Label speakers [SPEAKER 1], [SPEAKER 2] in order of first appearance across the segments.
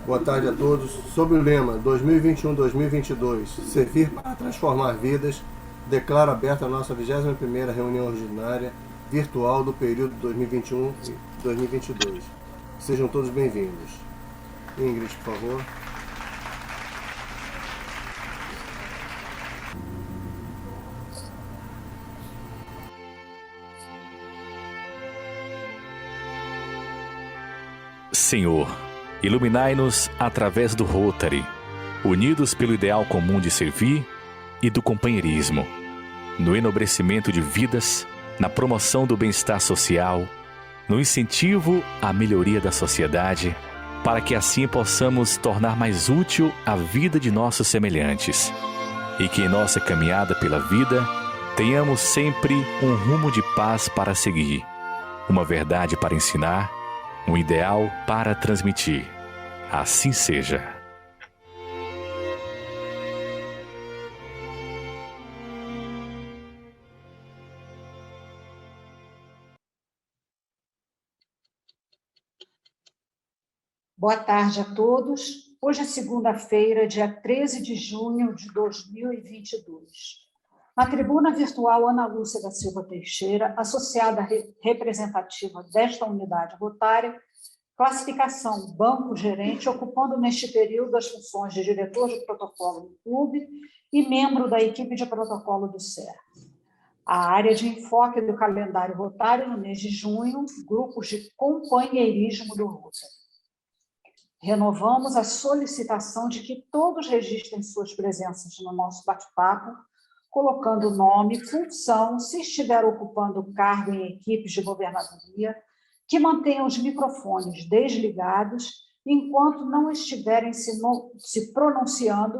[SPEAKER 1] Boa tarde a todos. Sob o lema 2021-2022, servir para transformar vidas, declaro aberta a nossa 21ª reunião ordinária virtual do período 2021 e 2022. Sejam todos bem-vindos. Ingrid, por favor.
[SPEAKER 2] Senhor, iluminai-nos através do Rotary, unidos pelo ideal comum de servir e do companheirismo, no enobrecimento de vidas, na promoção do bem-estar social, no incentivo à melhoria da sociedade, para que assim possamos tornar mais útil a vida de nossos semelhantes e que em nossa caminhada pela vida tenhamos sempre um rumo de paz para seguir, uma verdade para ensinar, um ideal para transmitir. Assim seja.
[SPEAKER 3] Boa tarde a todos. Hoje é segunda-feira, dia 13 de junho de 2022. Na tribuna virtual Ana Lúcia da Silva Teixeira, associada representativa desta unidade rotária, classificação banco-gerente, ocupando neste período as funções de diretor de protocolo do clube e membro da equipe de protocolo do SER. A área de enfoque do calendário rotário no mês de junho, grupos de companheirismo do Rotary. Renovamos a solicitação de que todos registrem suas presenças no nosso bate-papo, colocando nome, função, se estiver ocupando cargo em equipes de governadoria, que mantenham os microfones desligados enquanto não estiverem se pronunciando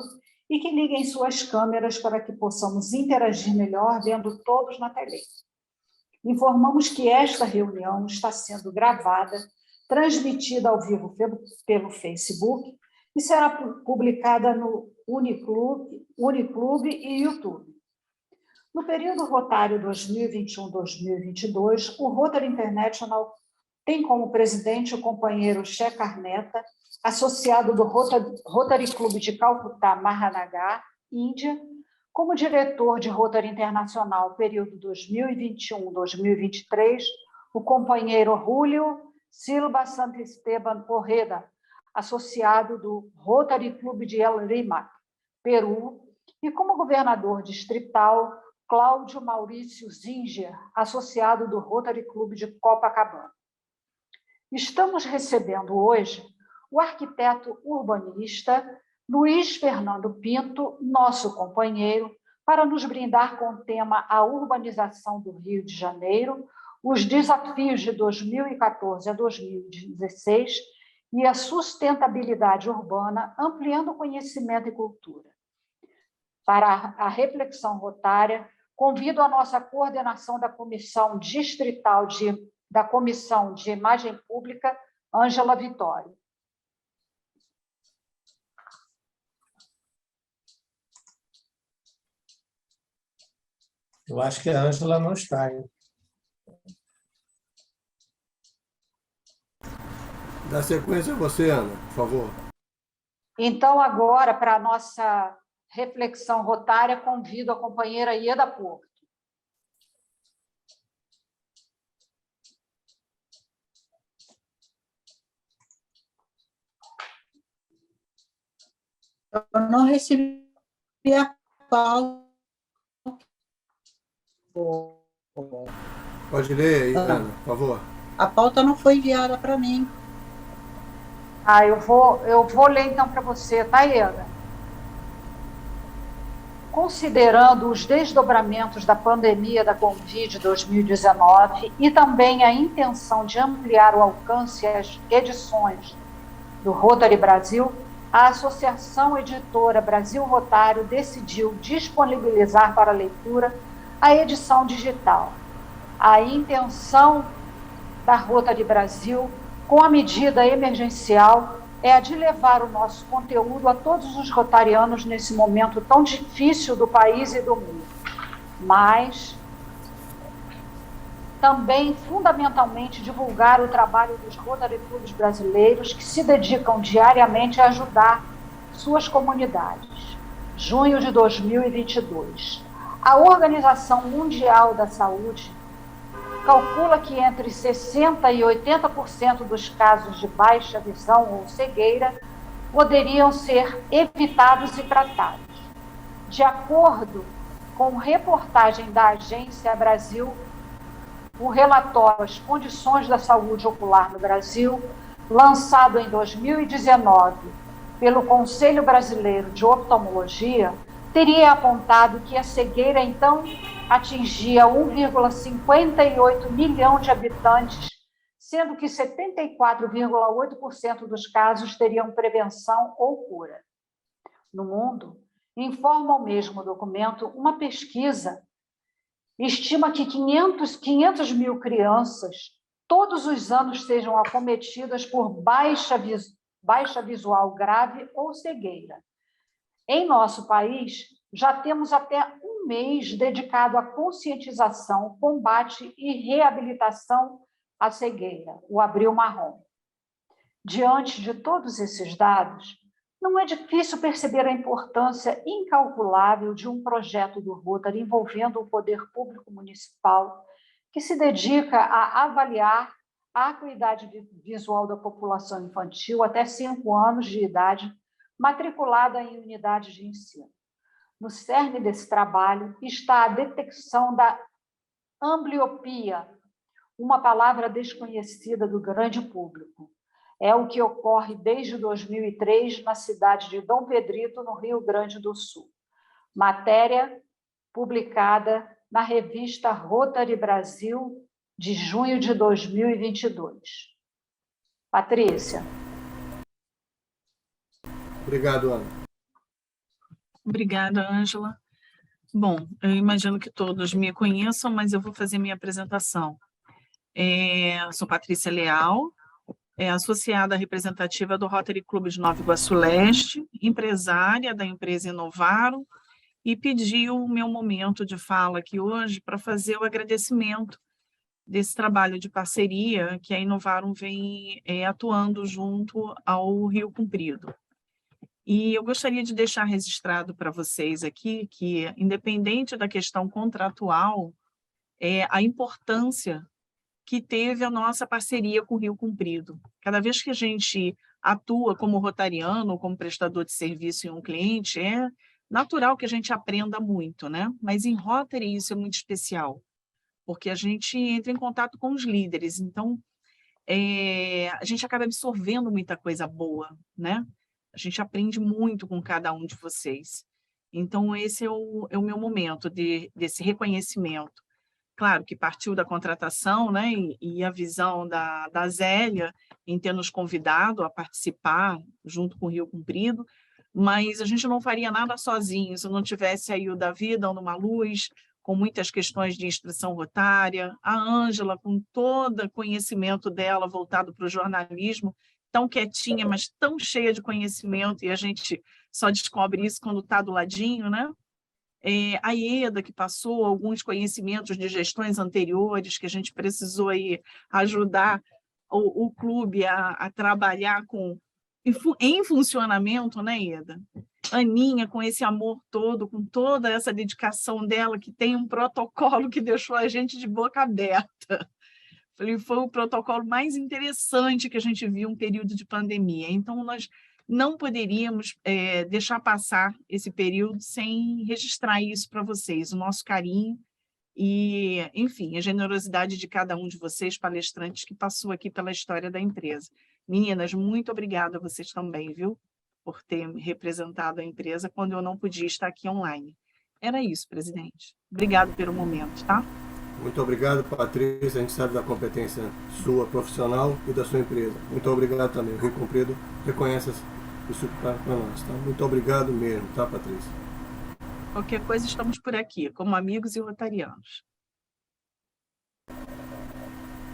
[SPEAKER 3] e que liguem suas câmeras para que possamos interagir melhor vendo todos na tela. Informamos que esta reunião está sendo gravada, transmitida ao vivo pelo Facebook e será publicada no Uniclube e YouTube. No período rotário 2021-2022, o Rotary International tem como presidente o companheiro Shekhar Mehta, associado do Rotary Clube de Calcutá, Mahanagar, Índia, como diretor de Rotary Internacional período 2021-2023, o companheiro Julio Silva Santisteban Porreda, associado do Rotary Clube de El Rímac, Peru, e como governador distrital, Cláudio Maurício Zinger, associado do Rotary Clube de Copacabana. Estamos recebendo hoje o arquiteto urbanista Luiz Fernando Pinto, nosso companheiro, para nos brindar com o tema A Urbanização do Rio de Janeiro, os desafios de 2014 a 2016 e a sustentabilidade urbana, ampliando conhecimento e cultura. Para a reflexão rotária, convido a nossa coordenação da Comissão Distrital da Comissão de Imagem Pública, Ângela Vitório.
[SPEAKER 4] Eu acho que a Ângela não está, hein?
[SPEAKER 1] Dá sequência a você, Ana, por favor.
[SPEAKER 3] Então, agora, para a nossa reflexão rotária, convido a companheira Ieda Porto.
[SPEAKER 5] Eu não recebi a pauta.
[SPEAKER 1] Pode ler aí, Ana, por favor.
[SPEAKER 5] A pauta não foi enviada para mim.
[SPEAKER 3] Eu vou ler então para você, tá, Ieda? Considerando os desdobramentos da pandemia da Covid-2019 e também a intenção de ampliar o alcance e as edições do Rotary Brasil, a Associação Editora Brasil Rotário decidiu disponibilizar para leitura a edição digital. A intenção da Rotary Brasil, com a medida emergencial, é a de levar o nosso conteúdo a todos os rotarianos nesse momento tão difícil do país e do mundo. Mas também, fundamentalmente, divulgar o trabalho dos Rotary Clubes brasileiros que se dedicam diariamente a ajudar suas comunidades. Junho de 2022. A Organização Mundial da Saúde calcula que entre 60% e 80% dos casos de baixa visão ou cegueira poderiam ser evitados e tratados. De acordo com reportagem da Agência Brasil, o relatório As Condições da Saúde Ocular no Brasil, lançado em 2019 pelo Conselho Brasileiro de Oftalmologia, teria apontado que a cegueira, então, atingia 1,58 milhão de habitantes, sendo que 74,8% dos casos teriam prevenção ou cura. No mundo, informa o mesmo documento, uma pesquisa estima que 500 mil crianças todos os anos sejam acometidas por baixa visual grave ou cegueira. Em nosso país, já temos até um mês dedicado à conscientização, combate e reabilitação à cegueira, o Abril Marrom. Diante de todos esses dados, não é difícil perceber a importância incalculável de um projeto do Rotary envolvendo o poder público municipal, que se dedica a avaliar a acuidade visual da população infantil até 5 anos de idade, matriculada em unidades de ensino. No cerne desse trabalho está a detecção da ambliopia, uma palavra desconhecida do grande público. É o que ocorre desde 2003 na cidade de Dom Pedrito, no Rio Grande do Sul. Matéria publicada na revista Rotary Brasil, de junho de 2022. Patrícia.
[SPEAKER 1] Obrigado, Ana.
[SPEAKER 6] Obrigada, Ângela. Bom, eu imagino que todos me conheçam, mas eu vou fazer minha apresentação. Sou Patrícia Leal, associada representativa do Rotary Clube de Nova Iguaçu Leste, empresária da empresa Inovaro, e pedi o meu momento de fala aqui hoje para fazer o agradecimento desse trabalho de parceria que a Inovaro vem atuando junto ao Rio Comprido. E eu gostaria de deixar registrado para vocês aqui que, independente da questão contratual, a importância que teve a nossa parceria com o Rio Comprido. Cada vez que a gente atua como rotariano, como prestador de serviço em um cliente, é natural que a gente aprenda muito, né? Mas em Rotary isso é muito especial, porque a gente entra em contato com os líderes, então a gente acaba absorvendo muita coisa boa, né? A gente aprende muito com cada um de vocês. Então, esse é o meu momento desse reconhecimento. Claro que partiu da contratação, né, e a visão da Zélia em ter nos convidado a participar junto com o Rio Comprido, mas a gente não faria nada sozinho se não tivesse aí o Davi dando uma luz, com muitas questões de instrução rotária, a Ângela com todo o conhecimento dela voltado para o jornalismo, tão quietinha, mas tão cheia de conhecimento, e a gente só descobre isso quando está do ladinho, né? A Ieda, que passou alguns conhecimentos de gestões anteriores, que a gente precisou aí ajudar o clube a trabalhar em funcionamento, né, Ieda? Aninha, com esse amor todo, com toda essa dedicação dela, que tem um protocolo que deixou a gente de boca aberta. Foi o protocolo mais interessante que a gente viu em um período de pandemia. Então, nós não poderíamos deixar passar esse período sem registrar isso para vocês, o nosso carinho e, enfim, a generosidade de cada um de vocês, palestrantes, que passou aqui pela história da empresa. Meninas, muito obrigada a vocês também, viu? Por ter representado a empresa quando eu não podia estar aqui online. Era isso, presidente. Obrigado pelo momento, tá?
[SPEAKER 1] Muito obrigado, Patrícia. A gente sabe da competência sua profissional e da sua empresa. Muito obrigado também. O Rio Comprido reconhece isso para nós. Tá? Muito obrigado mesmo, tá, Patrícia?
[SPEAKER 6] Qualquer coisa, estamos por aqui, como amigos e rotarianos.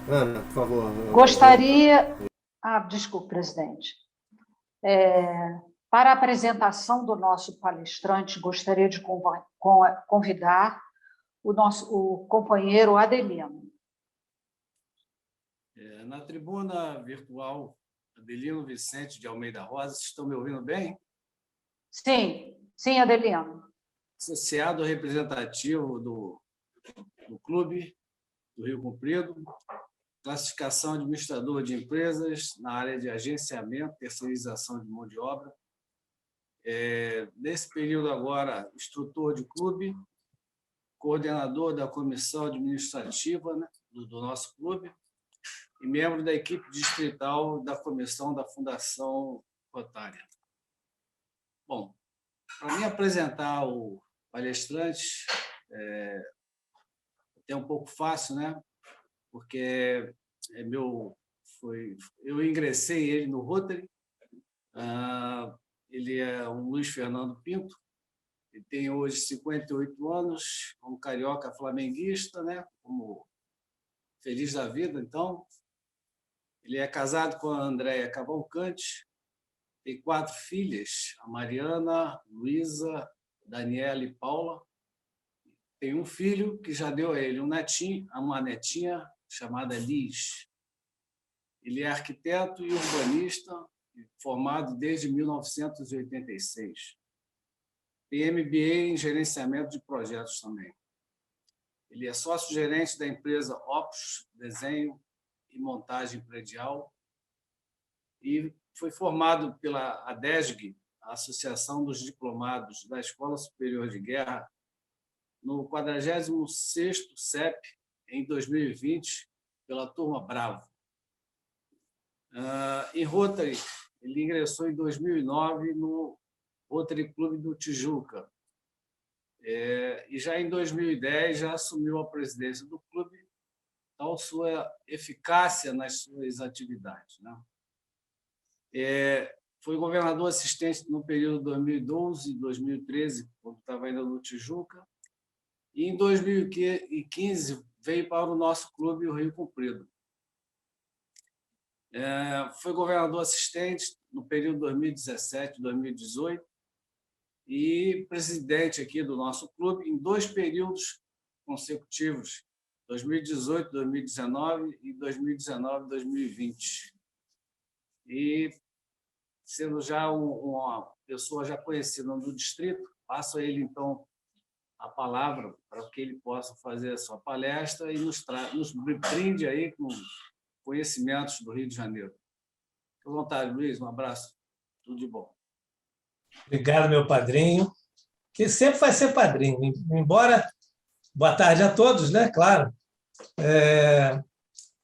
[SPEAKER 1] Ana, por favor.
[SPEAKER 3] Gostaria... desculpe, presidente. Para a apresentação do nosso palestrante, gostaria de convidar o companheiro Adelino.
[SPEAKER 7] Na tribuna virtual, Adelino Vicente de Almeida Rosa, vocês estão me ouvindo bem?
[SPEAKER 3] Sim, Adelino.
[SPEAKER 7] Associado representativo do Clube do Rio Comprido, classificação administrador de empresas na área de agenciamento, terceirização de mão de obra. Nesse período agora, instrutor de clube, coordenador da comissão administrativa, né, do nosso clube, e membro da equipe distrital da comissão da Fundação Rotária. Bom, para me apresentar o palestrante, é um pouco fácil, né? Porque eu ingressei ele no Rotary. Ele é um Luiz Fernando Pinto. Ele tem hoje 58 anos, um carioca flamenguista, né? Como feliz da vida, então. Ele é casado com a Andréia Cavalcante, tem 4 filhas, a Mariana, Luísa, Daniela e Paula. Tem um filho que já deu a ele uma netinha chamada Liz. Ele é arquiteto e urbanista, formado desde 1986. Tem MBA em gerenciamento de projetos também. Ele é sócio-gerente da empresa Opus Desenho e Montagem Predial e foi formado pela ADESG, a Associação dos Diplomados da Escola Superior de Guerra, no 46º CEP, em 2020, pela Turma Bravo. Em Rotary, ele ingressou em 2009 no Rotary Clube do Tijuca. E já em 2010 já assumiu a presidência do clube, tal sua eficácia nas suas atividades, né? Foi governador assistente no período 2012 e 2013, quando estava ainda no Tijuca, e em 2015 veio para o nosso clube, o Rio Comprido. Foi governador assistente no período 2017 e 2018 e presidente aqui do nosso clube em 2 períodos consecutivos, 2018, 2019 e 2019, 2020. E, sendo já uma pessoa já conhecida no distrito, passo a ele, então, a palavra para que ele possa fazer a sua palestra e nos brinde aí com conhecimentos do Rio de Janeiro. Fique à vontade, Luiz. Um abraço. Tudo de bom.
[SPEAKER 4] Obrigado, meu padrinho, que sempre vai ser padrinho, embora... Boa tarde a todos, né? Claro.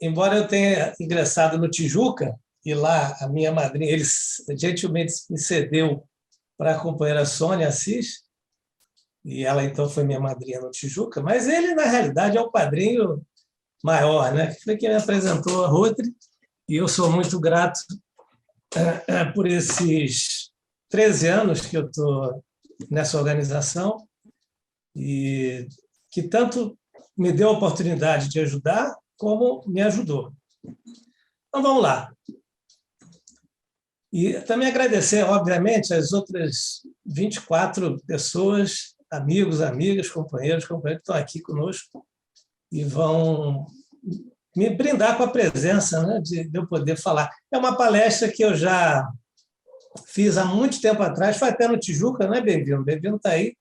[SPEAKER 4] Embora eu tenha ingressado no Tijuca, e lá a minha madrinha, eles gentilmente me cedeu para a companheira Sônia Assis, e ela então foi minha madrinha no Tijuca, mas ele, na realidade, é o padrinho maior, né? Foi quem me apresentou a Rotary, e eu sou muito grato por esses 13 anos que eu estou nessa organização, e que tanto me deu a oportunidade de ajudar, como me ajudou. Então, vamos lá. E também agradecer, obviamente, as outras 24 pessoas, amigos, amigas, companheiros que estão aqui conosco e vão me brindar com a presença, né, de eu poder falar. É uma palestra que eu já fiz há muito tempo atrás, foi até no Tijuca, não é, Bem-vindo? Bem-vindo está aí.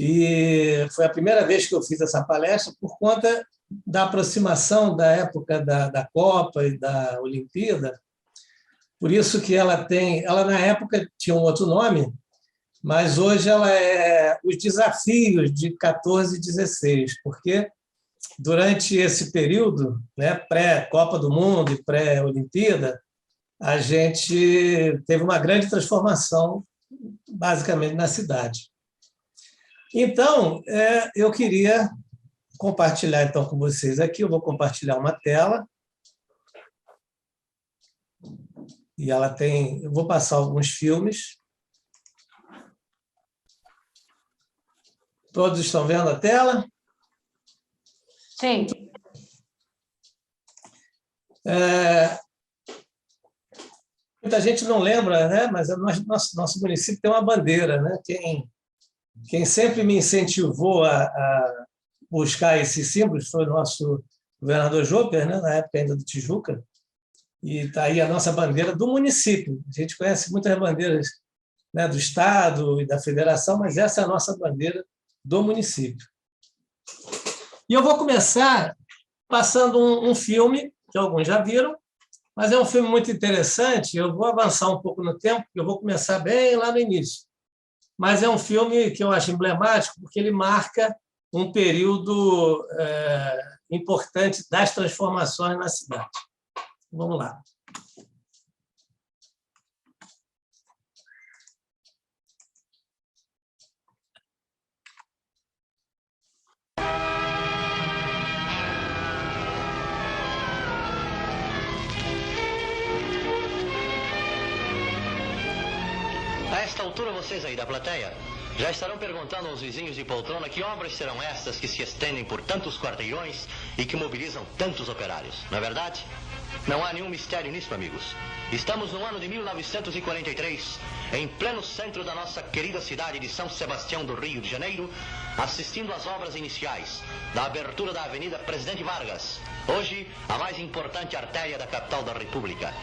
[SPEAKER 4] E foi a primeira vez que eu fiz essa palestra por conta da aproximação da época da Copa e da Olimpíada. Por isso que ela na época tinha um outro nome, mas hoje ela é os desafios de 14 e 16, porque durante esse período, né, pré-Copa do Mundo e pré-Olimpíada, a gente teve uma grande transformação, basicamente, na cidade. Então, eu queria compartilhar então com vocês aqui, eu vou compartilhar uma tela, e ela tem, eu vou passar alguns filmes. Todos estão vendo a tela?
[SPEAKER 3] Sim.
[SPEAKER 4] Muita gente não lembra, né? Mas nosso município tem uma bandeira, né? Quem sempre me incentivou a buscar esses símbolos foi o nosso governador Jobber, né, na época ainda do Tijuca, e está aí a nossa bandeira do município. A gente conhece muitas bandeiras, né, do Estado e da Federação, mas essa é a nossa bandeira do município. E eu vou começar passando um filme, que alguns já viram, mas é um filme muito interessante. Eu vou avançar um pouco no tempo, porque eu vou começar bem lá no início. Mas é um filme que eu acho emblemático, porque ele marca um período importante das transformações na cidade. Vamos lá.
[SPEAKER 8] A esta altura, vocês aí da plateia já estarão perguntando aos vizinhos de poltrona que obras serão estas que se estendem por tantos quarteirões e que mobilizam tantos operários. Não é verdade? Não há nenhum mistério nisso, amigos. Estamos no ano de 1943, em pleno centro da nossa querida cidade de São Sebastião do Rio de Janeiro, assistindo às obras iniciais da abertura da Avenida Presidente Vargas, hoje a mais importante artéria da capital da República.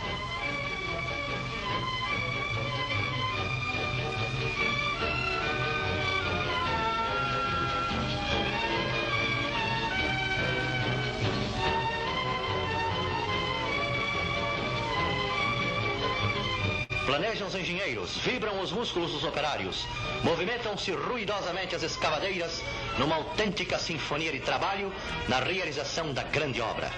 [SPEAKER 8] Planejam os engenheiros, vibram os músculos dos operários, movimentam-se ruidosamente as escavadeiras numa autêntica sinfonia de trabalho na realização da grande obra.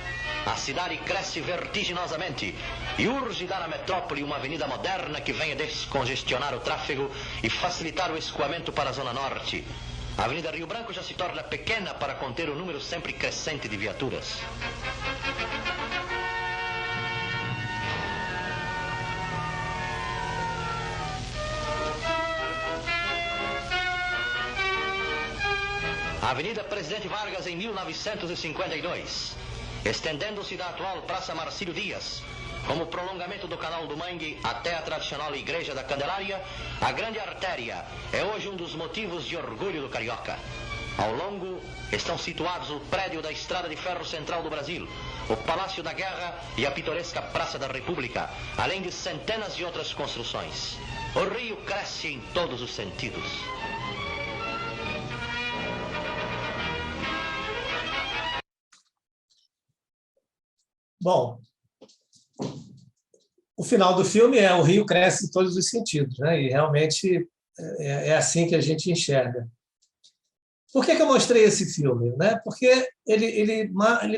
[SPEAKER 8] A cidade cresce vertiginosamente e urge dar à metrópole uma avenida moderna que venha descongestionar o tráfego e facilitar o escoamento para a Zona Norte. A Avenida Rio Branco já se torna pequena para conter o número sempre crescente de viaturas. A Avenida Presidente Vargas em 1952, estendendo-se da atual Praça Marcílio Dias, como prolongamento do Canal do Mangue até a tradicional Igreja da Candelária, a grande artéria é hoje um dos motivos de orgulho do carioca. Ao longo estão situados o prédio da Estrada de Ferro Central do Brasil, o Palácio da Guerra e a pitoresca Praça da República, além de centenas de outras construções. O Rio cresce em todos os sentidos.
[SPEAKER 4] Bom, o final do filme é o Rio cresce em todos os sentidos, né? E realmente é assim que a gente enxerga. Por que eu mostrei esse filme? Né? Porque ele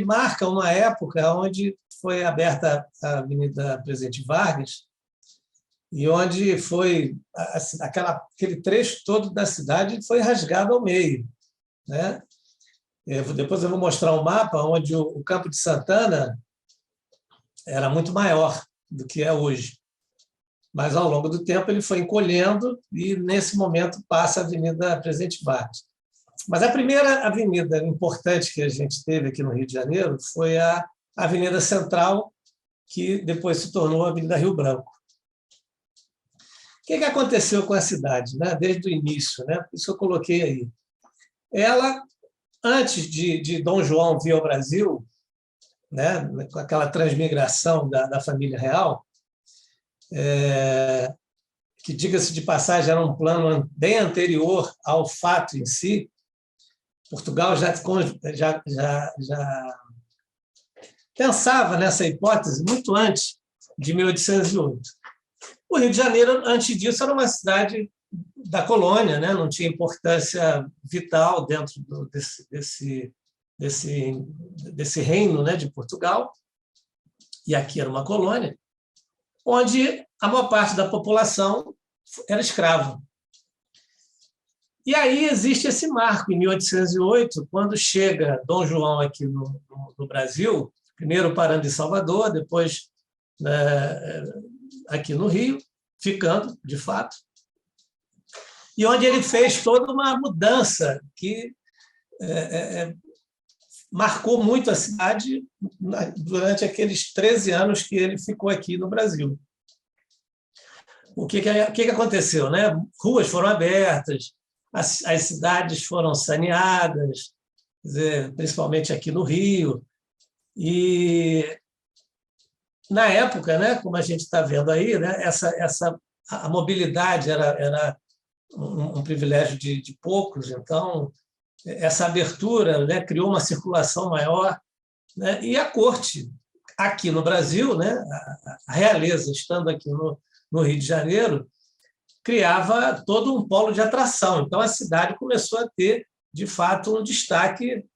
[SPEAKER 4] marca uma época onde foi aberta a Avenida Presidente Vargas e onde foi aquele trecho todo da cidade foi rasgado ao meio, né? Depois eu vou mostrar um mapa onde o Campo de Santana era muito maior do que é hoje. Mas, ao longo do tempo, ele foi encolhendo e, nesse momento, passa a Avenida Presidente Vargas. Mas a primeira avenida importante que a gente teve aqui no Rio de Janeiro foi a Avenida Central, que depois se tornou a Avenida Rio Branco. O que aconteceu com a cidade, né? Desde o início? Né? Por isso que eu coloquei aí. Ela, antes de Dom João vir ao Brasil, né, com aquela transmigração da família real, que, diga-se de passagem, era um plano bem anterior ao fato em si. Portugal já pensava nessa hipótese muito antes de 1808. O Rio de Janeiro, antes disso, era uma cidade da colônia, né? Não tinha importância vital dentro desse reino, né, de Portugal, e aqui era uma colônia, onde a maior parte da população era escrava. E aí existe esse marco, em 1808, quando chega Dom João aqui no Brasil, primeiro parando em Salvador, depois aqui no Rio, ficando, de fato, e onde ele fez toda uma mudança que marcou muito a cidade durante aqueles 13 anos que ele ficou aqui no Brasil. O que aconteceu? Né? Ruas foram abertas, as cidades foram saneadas, principalmente aqui no Rio, E, na época, né, como a gente está vendo aí, né, a mobilidade era um privilégio de poucos, então, essa abertura, né, criou uma circulação maior, né, e a corte, aqui no Brasil, né, a realeza, estando aqui no Rio de Janeiro, criava todo um polo de atração. Então, a cidade começou a ter, de fato, um destaque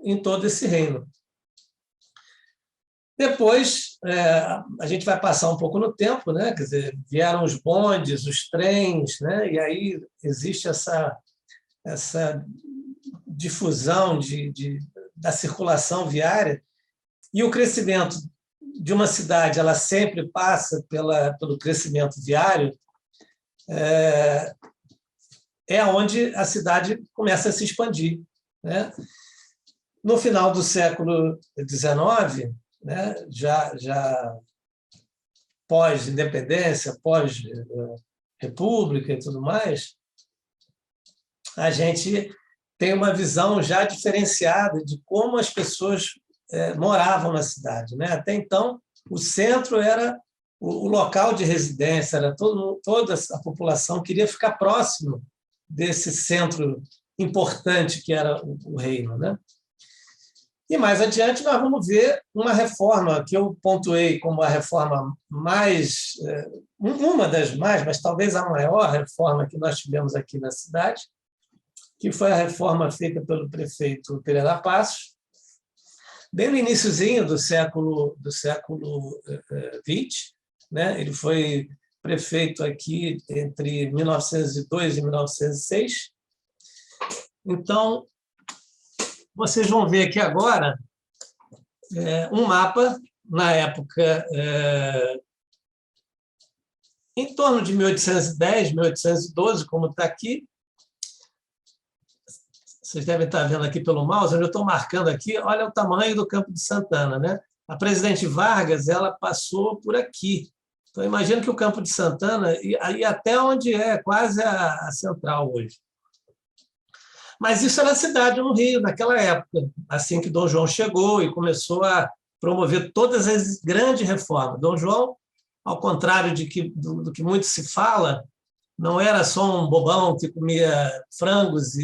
[SPEAKER 4] em todo esse reino. Depois, a gente vai passar um pouco no tempo, né? Quer dizer, vieram os bondes, os trens, né? E aí existe essa difusão da circulação viária, e o crescimento de uma cidade ela sempre passa pelo crescimento viário, é onde a cidade começa a se expandir, né? No final do século XIX, né, já pós-independência, pós-república e tudo mais, a gente tem uma visão já diferenciada de como as pessoas moravam na cidade, né? Até então, o centro era o local de residência, era toda a população queria ficar próximo desse centro importante que era o reino, né? E mais adiante nós vamos ver uma reforma que eu pontuei como a reforma mais, uma das mais, mas talvez a maior reforma que nós tivemos aqui na cidade, que foi a reforma feita pelo prefeito Pereira Passos, bem no iniciozinho do século XX, né? Ele foi prefeito aqui entre 1902 e 1906. Então, vocês vão ver aqui agora um mapa, na época, em torno de 1810, 1812, como está aqui. Vocês devem estar vendo aqui pelo mouse, onde eu estou marcando aqui, olha o tamanho do Campo de Santana, né? A Presidente Vargas ela passou por aqui. Então, imagino que o Campo de Santana ia até onde é quase a central hoje. Mas isso era a cidade no Rio, naquela época, assim que Dom João chegou e começou a promover todas as grandes reformas. Dom João, ao contrário do que muito se fala, não era só um bobão que comia frangos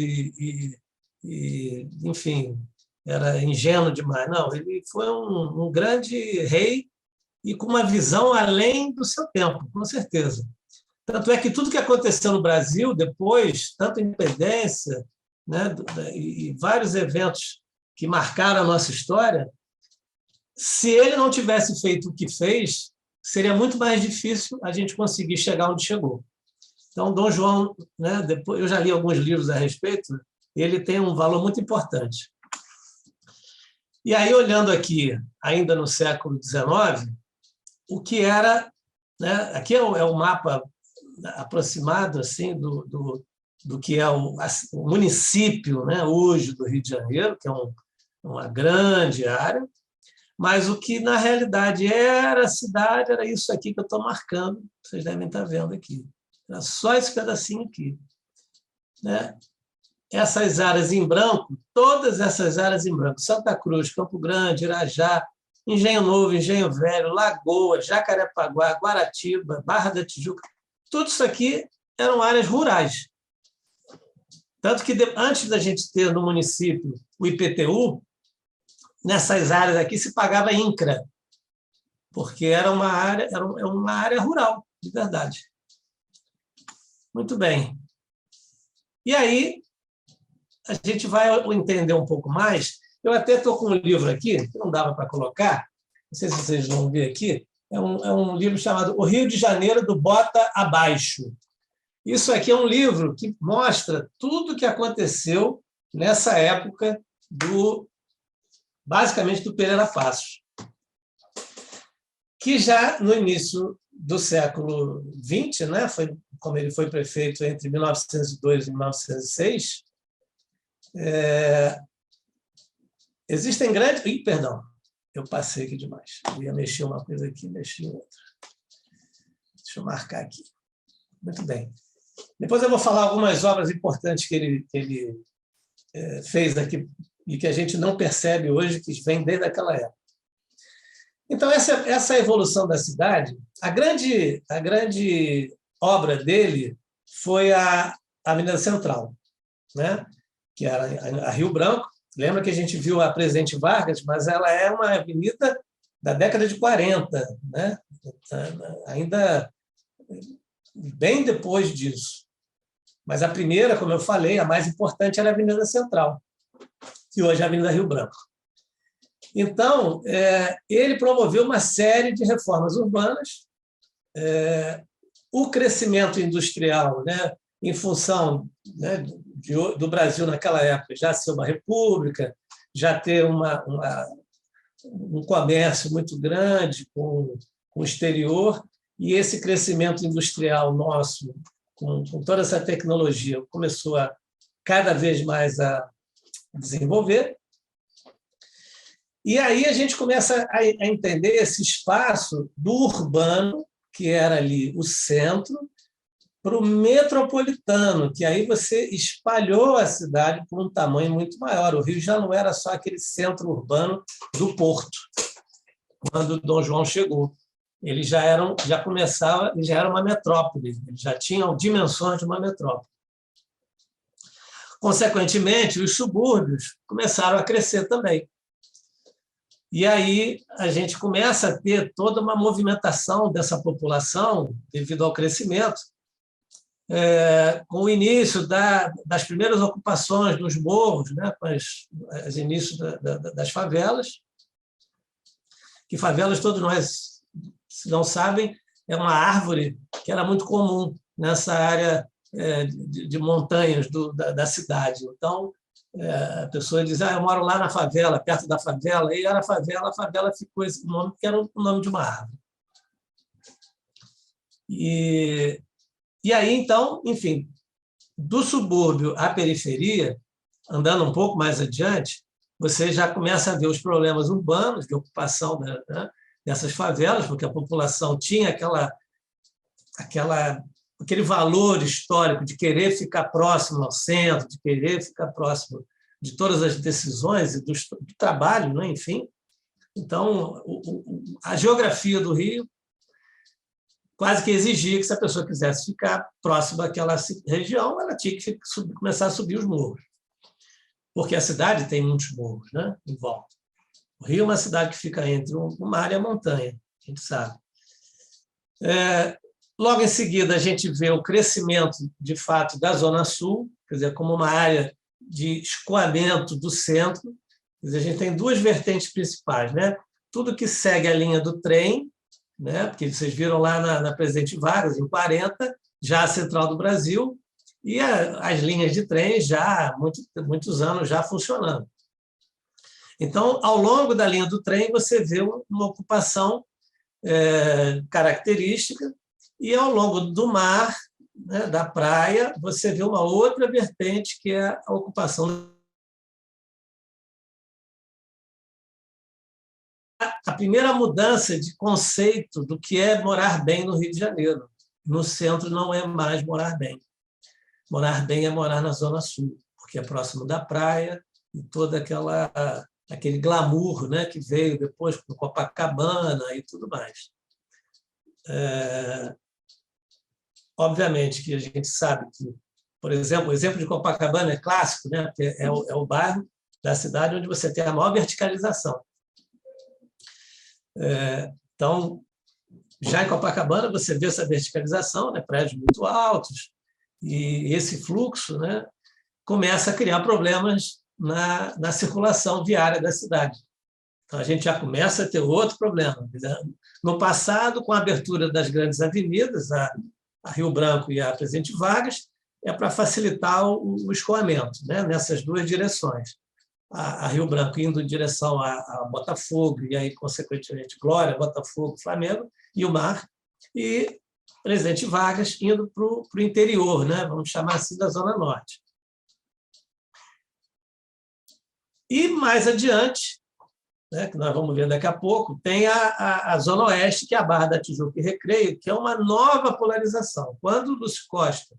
[SPEAKER 4] enfim, era ingênuo demais. Não, ele foi um grande rei e com uma visão além do seu tempo, com certeza. Tanto é que tudo que aconteceu no Brasil depois, tanto a independência, né, e vários eventos que marcaram a nossa história, se ele não tivesse feito o que fez, seria muito mais difícil a gente conseguir chegar onde chegou. Então, Dom João, né, depois, eu já li alguns livros a respeito, ele tem um valor muito importante. E aí, olhando aqui, ainda no século XIX, o que era... Né, aqui é o mapa aproximado assim, do que é o município, né, hoje do Rio de Janeiro, que é uma grande área, mas o que, na realidade, era a cidade, era isso aqui que eu estou marcando, vocês devem estar vendo aqui. Era só esse pedacinho aqui, né? Essas áreas em branco, todas essas áreas em branco, Santa Cruz, Campo Grande, Irajá, Engenho Novo, Engenho Velho, Lagoa, Jacarepaguá, Guaratiba, Barra da Tijuca, tudo isso aqui eram áreas rurais. Tanto que, antes da gente ter no município o IPTU, nessas áreas aqui se pagava INCRA, porque era uma área rural, de verdade. Muito bem. E aí, a gente vai entender um pouco mais. Eu até estou com um livro aqui, que não dava para colocar, não sei se vocês vão ver aqui, é um livro chamado O Rio de Janeiro, do Bota Abaixo. Isso aqui é um livro que mostra tudo o que aconteceu nessa época, basicamente, do Pereira Passos, que já no início do século XX, né, como ele foi prefeito entre 1902 e 1906, existem grandes... perdão, eu passei aqui demais. Eu ia mexer uma coisa aqui, mexi em outra. Deixa eu marcar aqui. Muito bem. Depois eu vou falar algumas obras importantes que ele fez aqui e que a gente não percebe hoje, que vem desde aquela época. Então, essa evolução da cidade, a grande obra dele foi a Avenida Central, né? Que era a Rio Branco. Lembra que a gente viu a Presidente Vargas, mas ela é uma avenida da década de 40, né? Ainda bem depois disso. Mas a primeira, como eu falei, a mais importante era a Avenida Central, que hoje é a Avenida Rio Branco. Então, ele promoveu uma série de reformas urbanas, o crescimento industrial, né, em função, né, do Brasil naquela época já ser uma república, já ter um comércio muito grande com o exterior, e esse crescimento industrial nosso, com toda essa tecnologia, começou a cada vez mais a desenvolver. E aí a gente começa a entender esse espaço do urbano, que era ali o centro, para o metropolitano, que aí você espalhou a cidade por um tamanho muito maior. O Rio já não era só aquele centro urbano do Porto, quando Dom João chegou. Ele já era uma metrópole, ele já tinha dimensões de uma metrópole. Consequentemente, os subúrbios começaram a crescer também. E aí a gente começa a ter toda uma movimentação dessa população devido ao crescimento, com o início das primeiras ocupações dos morros, né, com os inícios das favelas, que favelas, todos nós, se não sabem, é uma árvore que era muito comum nessa área de montanhas da cidade. Então, a pessoa diz, eu moro lá na favela, perto da favela, e era a favela ficou esse nome, que era o nome de uma árvore. E aí, então, enfim, do subúrbio à periferia, andando um pouco mais adiante, você já começa a ver os problemas urbanos de ocupação, né, dessas favelas, porque a população tinha aquele valor histórico de querer ficar próximo ao centro, de querer ficar próximo de todas as decisões e do trabalho, né? Enfim. Então, a geografia do Rio quase que exigia que, se a pessoa quisesse ficar próxima àquela região, ela tinha que começar a subir os morros, porque a cidade tem muitos morros, né, em volta. O Rio é uma cidade que fica entre o mar e a montanha, a gente sabe. Logo em seguida, a gente vê o crescimento, de fato, da Zona Sul, quer dizer, como uma área de escoamento do centro. Quer dizer, a gente tem duas vertentes principais, né? Tudo que segue a linha do trem, né? Porque vocês viram lá na Presidente Vargas, em 40, já a Central do Brasil, e as linhas de trem já há muitos anos já funcionando. Então, ao longo da linha do trem, você vê uma ocupação característica, e ao longo do mar, né, da praia, você vê uma outra vertente, que é a ocupação. A primeira mudança de conceito do que é morar bem no Rio de Janeiro. No centro não é mais morar bem. Morar bem é morar na Zona Sul, porque é próximo da praia e todo aquele glamour, né, que veio depois com Copacabana e tudo mais. Obviamente que a gente sabe que, por exemplo, o exemplo de Copacabana é clássico, né, porque é o bairro da cidade onde você tem a maior verticalização. Então, já em Copacabana, você vê essa verticalização, né, prédios muito altos, e esse fluxo, né, começa a criar problemas na circulação viária da cidade. Então, a gente já começa a ter outro problema. No passado, com a abertura das grandes avenidas, a Rio Branco e a Presidente Vargas, é para facilitar o escoamento, né, nessas duas direções. A Rio Branco indo em direção a Botafogo, e aí, consequentemente, Glória, Botafogo, Flamengo, e o mar, e Presidente Vargas indo para o interior, né, vamos chamar assim, da Zona Norte. E, mais adiante, né, que nós vamos ver daqui a pouco, tem a Zona Oeste, que é a Barra da Tijuca e Recreio, que é uma nova polarização. Quando o Lúcio Costa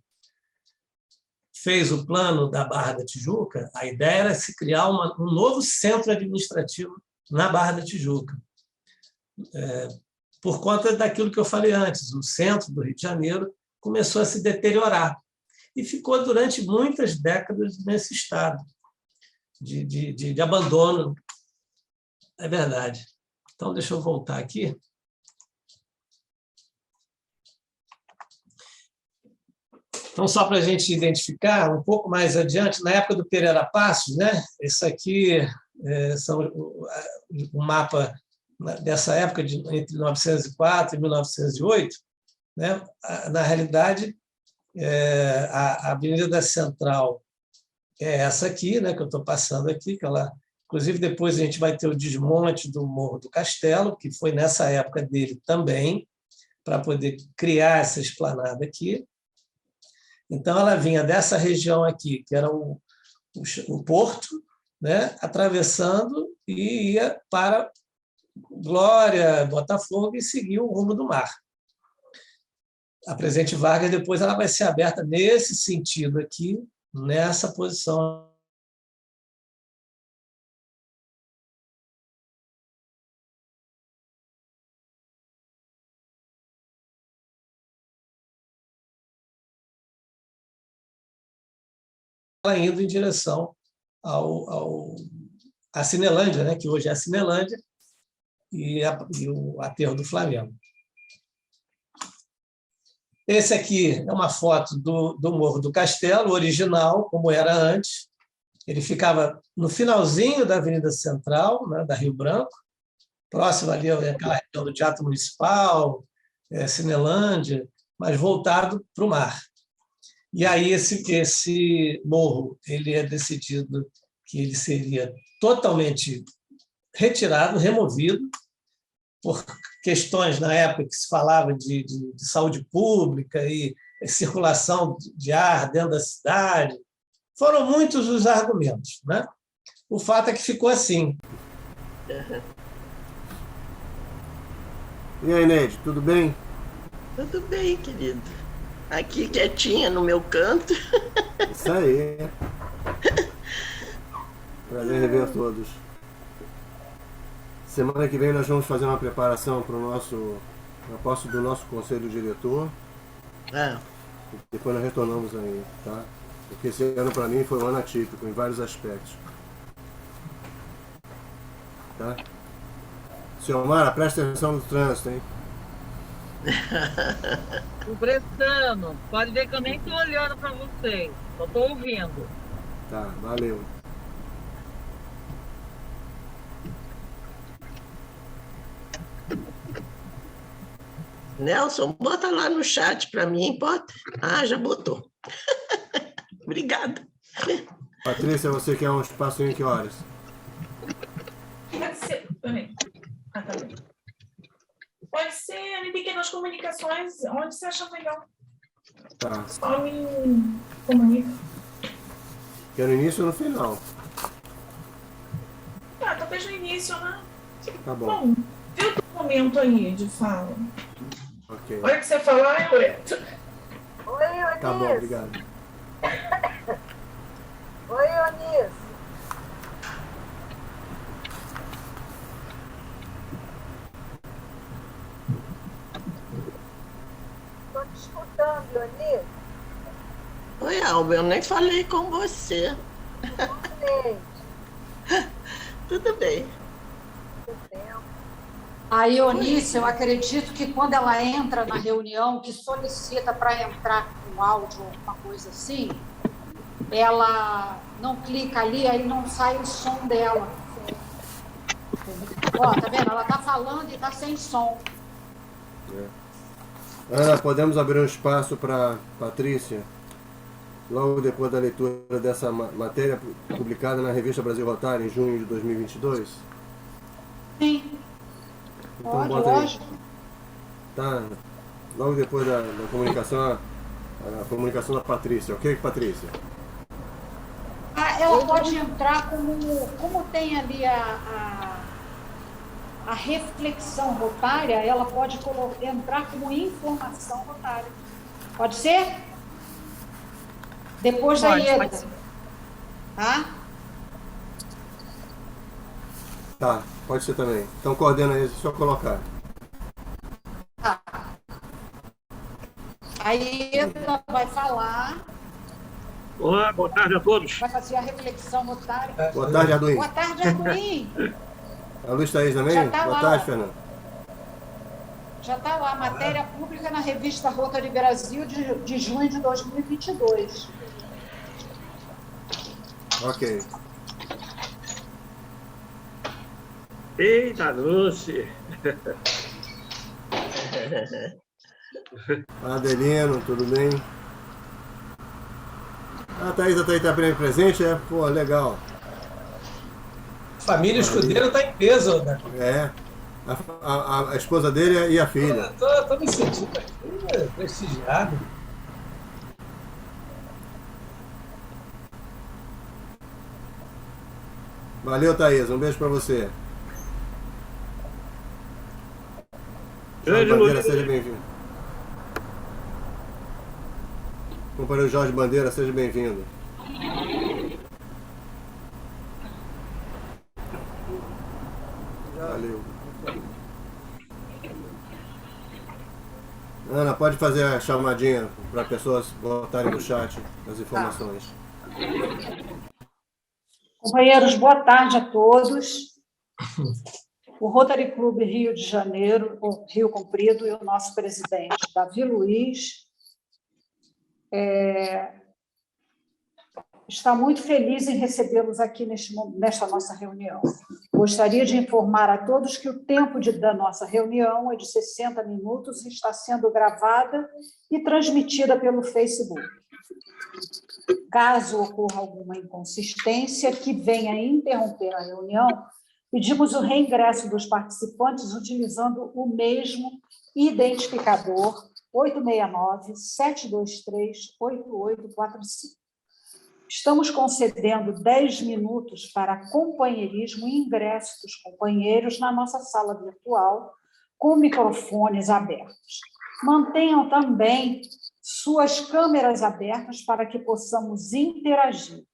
[SPEAKER 4] fez o plano da Barra da Tijuca, a ideia era se criar um novo centro administrativo na Barra da Tijuca. por conta daquilo que eu falei antes, o centro do Rio de Janeiro começou a se deteriorar e ficou durante muitas décadas nesse estado de abandono. É verdade. Então, deixa eu voltar aqui. Então, só para a gente identificar, um pouco mais adiante, na época do Pereira Passos, né? Isso aqui são o mapa dessa época, entre 1904 e 1908. Né? Na realidade, a Avenida da Central é essa aqui, né, que eu estou passando aqui, que ela, inclusive depois a gente vai ter o desmonte do Morro do Castelo, que foi nessa época dele também, para poder criar essa esplanada aqui. Então, ela vinha dessa região aqui, que era o porto, né, atravessando e ia para Glória, Botafogo, e seguia o rumo do mar. A Presidente Vargas, depois, ela vai ser aberta nesse sentido aqui, nessa posição. Ela indo em direção à Cinelândia, né, que hoje é a Cinelândia, e o aterro do Flamengo. Esse aqui é uma foto do Morro do Castelo, original, como era antes. Ele ficava no finalzinho da Avenida Central, né, da Rio Branco, próximo ali àquela região do Teatro Municipal, Cinelândia, mas voltado para o mar. E aí esse morro ele é decidido que ele seria totalmente retirado, removido, por questões na época que se falava de saúde pública e circulação de ar dentro da cidade. Foram muitos os argumentos, né? O fato é que ficou assim.
[SPEAKER 1] E aí, Neide, tudo bem?
[SPEAKER 9] Tudo bem, querido. Aqui quietinha no meu canto.
[SPEAKER 1] Isso aí. Prazer rever todos. Semana que vem nós vamos fazer uma preparação para a posse do nosso conselho diretor. E depois nós retornamos aí, tá? Porque esse ano para mim foi um ano atípico em vários aspectos. Tá? Senhor Mara, presta atenção no trânsito, hein?
[SPEAKER 10] Tô prestando. Pode ver que eu nem tô olhando para vocês. Só tô ouvindo.
[SPEAKER 1] Tá, valeu.
[SPEAKER 9] Nelson, bota lá no chat para mim, pode? Ah, já botou. Obrigada.
[SPEAKER 1] Patrícia, você quer um espaço em que horas?
[SPEAKER 11] Pode ser. Ah, tá bem. Pode ser em pequenas comunicações, onde você acha melhor.
[SPEAKER 1] Tá.
[SPEAKER 11] Só me comunica.
[SPEAKER 1] Quer no início ou no final?
[SPEAKER 11] Ah, talvez no início, né?
[SPEAKER 1] Tá bom.
[SPEAKER 11] Bom, vê o momento aí de fala.
[SPEAKER 1] Ok.
[SPEAKER 11] Olha que você falar, eu entro.
[SPEAKER 12] Oi, Eunice.
[SPEAKER 1] Tá bom, obrigado.
[SPEAKER 12] Oi, Eunice. Estou te escutando, Eunice.
[SPEAKER 9] Oi, Alba, eu nem falei com você.
[SPEAKER 12] Oi.
[SPEAKER 9] Tudo bem.
[SPEAKER 3] A Eunice, eu acredito que quando ela entra na reunião, que solicita para entrar com áudio ou alguma coisa assim, ela não clica ali, aí não sai o som dela. Ó, tá vendo? Ela tá falando e tá sem som.
[SPEAKER 1] Ana, podemos abrir um espaço para Patrícia? Logo depois da leitura dessa matéria publicada na Revista Brasil Rotário em junho de 2022?
[SPEAKER 3] Sim.
[SPEAKER 1] Então,
[SPEAKER 3] Pode,
[SPEAKER 1] bota aí.
[SPEAKER 3] lógico.
[SPEAKER 1] Tá. Logo depois da comunicação, a comunicação da Patrícia, ok, Patrícia?
[SPEAKER 3] Ela pode entrar como tem ali a reflexão rotária, ela pode entrar como informação rotária. Pode ser? Depois da Ieda.
[SPEAKER 6] Pode ser.
[SPEAKER 3] Tá?
[SPEAKER 1] Tá. Pode ser também. Então coordena aí, só colocar.
[SPEAKER 3] Aí ela vai falar.
[SPEAKER 13] Olá, boa tarde a todos.
[SPEAKER 3] Vai fazer a reflexão notária.
[SPEAKER 1] Boa tarde, Arduim.
[SPEAKER 3] Boa tarde, Arduim.
[SPEAKER 1] A Luiz Thaís também?
[SPEAKER 3] Já tá
[SPEAKER 1] Boa
[SPEAKER 3] lá.
[SPEAKER 1] tarde, Fernando.
[SPEAKER 3] Já está lá, matéria pública na revista Rotary Brasil de junho de 2022.
[SPEAKER 1] Ok.
[SPEAKER 13] Eita, Lúcia.
[SPEAKER 1] Adelino, tudo bem? A Thaís está presente, é? Pô, legal.
[SPEAKER 4] Família Escudeiro está em peso, né?
[SPEAKER 1] É. A esposa dele e a filha.
[SPEAKER 4] Estou me sentindo aqui prestigiado.
[SPEAKER 1] Valeu, Thaís. Um beijo para você. Jorge Bandeira, seja bem-vindo. Companheiro Jorge Bandeira, seja bem-vindo. Valeu. Ana, pode fazer a chamadinha para pessoas botarem no chat as informações.
[SPEAKER 3] Companheiros, boa tarde a todos. O Rotary Clube Rio de Janeiro, o Rio Comprido, e o nosso presidente, Davi Luiz, está muito feliz em recebê-los aqui nesta nossa reunião. Gostaria de informar a todos que o tempo da nossa reunião é de 60 minutos e está sendo gravada e transmitida pelo Facebook. Caso ocorra alguma inconsistência que venha a interromper a reunião, pedimos o reingresso dos participantes utilizando o mesmo identificador 869-723-8845. Estamos concedendo 10 minutos para companheirismo e ingresso dos companheiros na nossa sala virtual, com microfones abertos. Mantenham também suas câmeras abertas para que possamos interagir.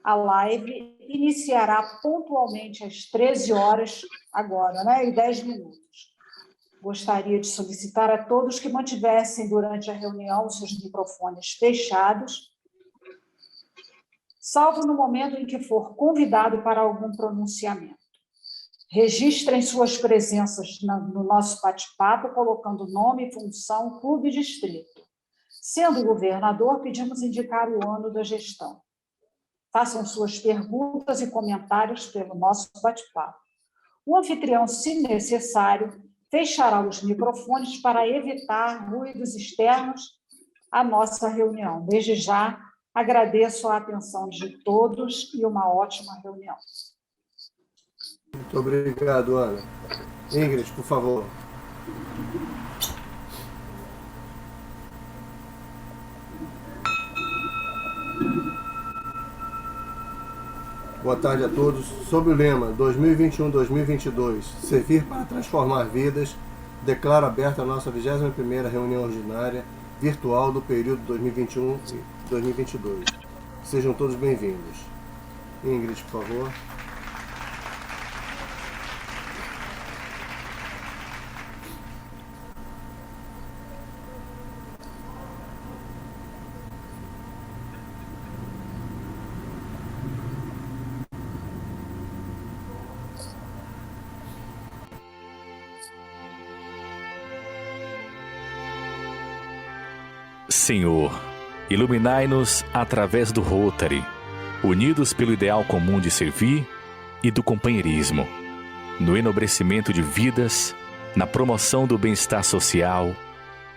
[SPEAKER 3] A live iniciará pontualmente às 13 horas, agora, né? E 10 minutos. Gostaria de solicitar a todos que mantivessem durante a reunião seus microfones fechados, salvo no momento em que for convidado para algum pronunciamento. Registrem suas presenças no nosso bate-papo, colocando nome, função, clube e distrito. Sendo governador, pedimos indicar o ano da gestão. Façam suas perguntas e comentários pelo nosso bate-papo. O anfitrião, se necessário, fechará os microfones para evitar ruídos externos à nossa reunião. Desde já, agradeço a atenção de todos e uma ótima reunião.
[SPEAKER 1] Muito obrigado, Ana. Ingrid, por favor. Boa tarde a todos. Sob o lema 2021-2022, servir para transformar vidas, declaro aberta a nossa 21ª reunião ordinária virtual do período 2021 e 2022. Sejam todos bem-vindos. Ingrid, por favor.
[SPEAKER 2] Senhor, iluminai-nos através do Rotary, unidos pelo ideal comum de servir e do companheirismo, no enobrecimento de vidas, na promoção do bem-estar social,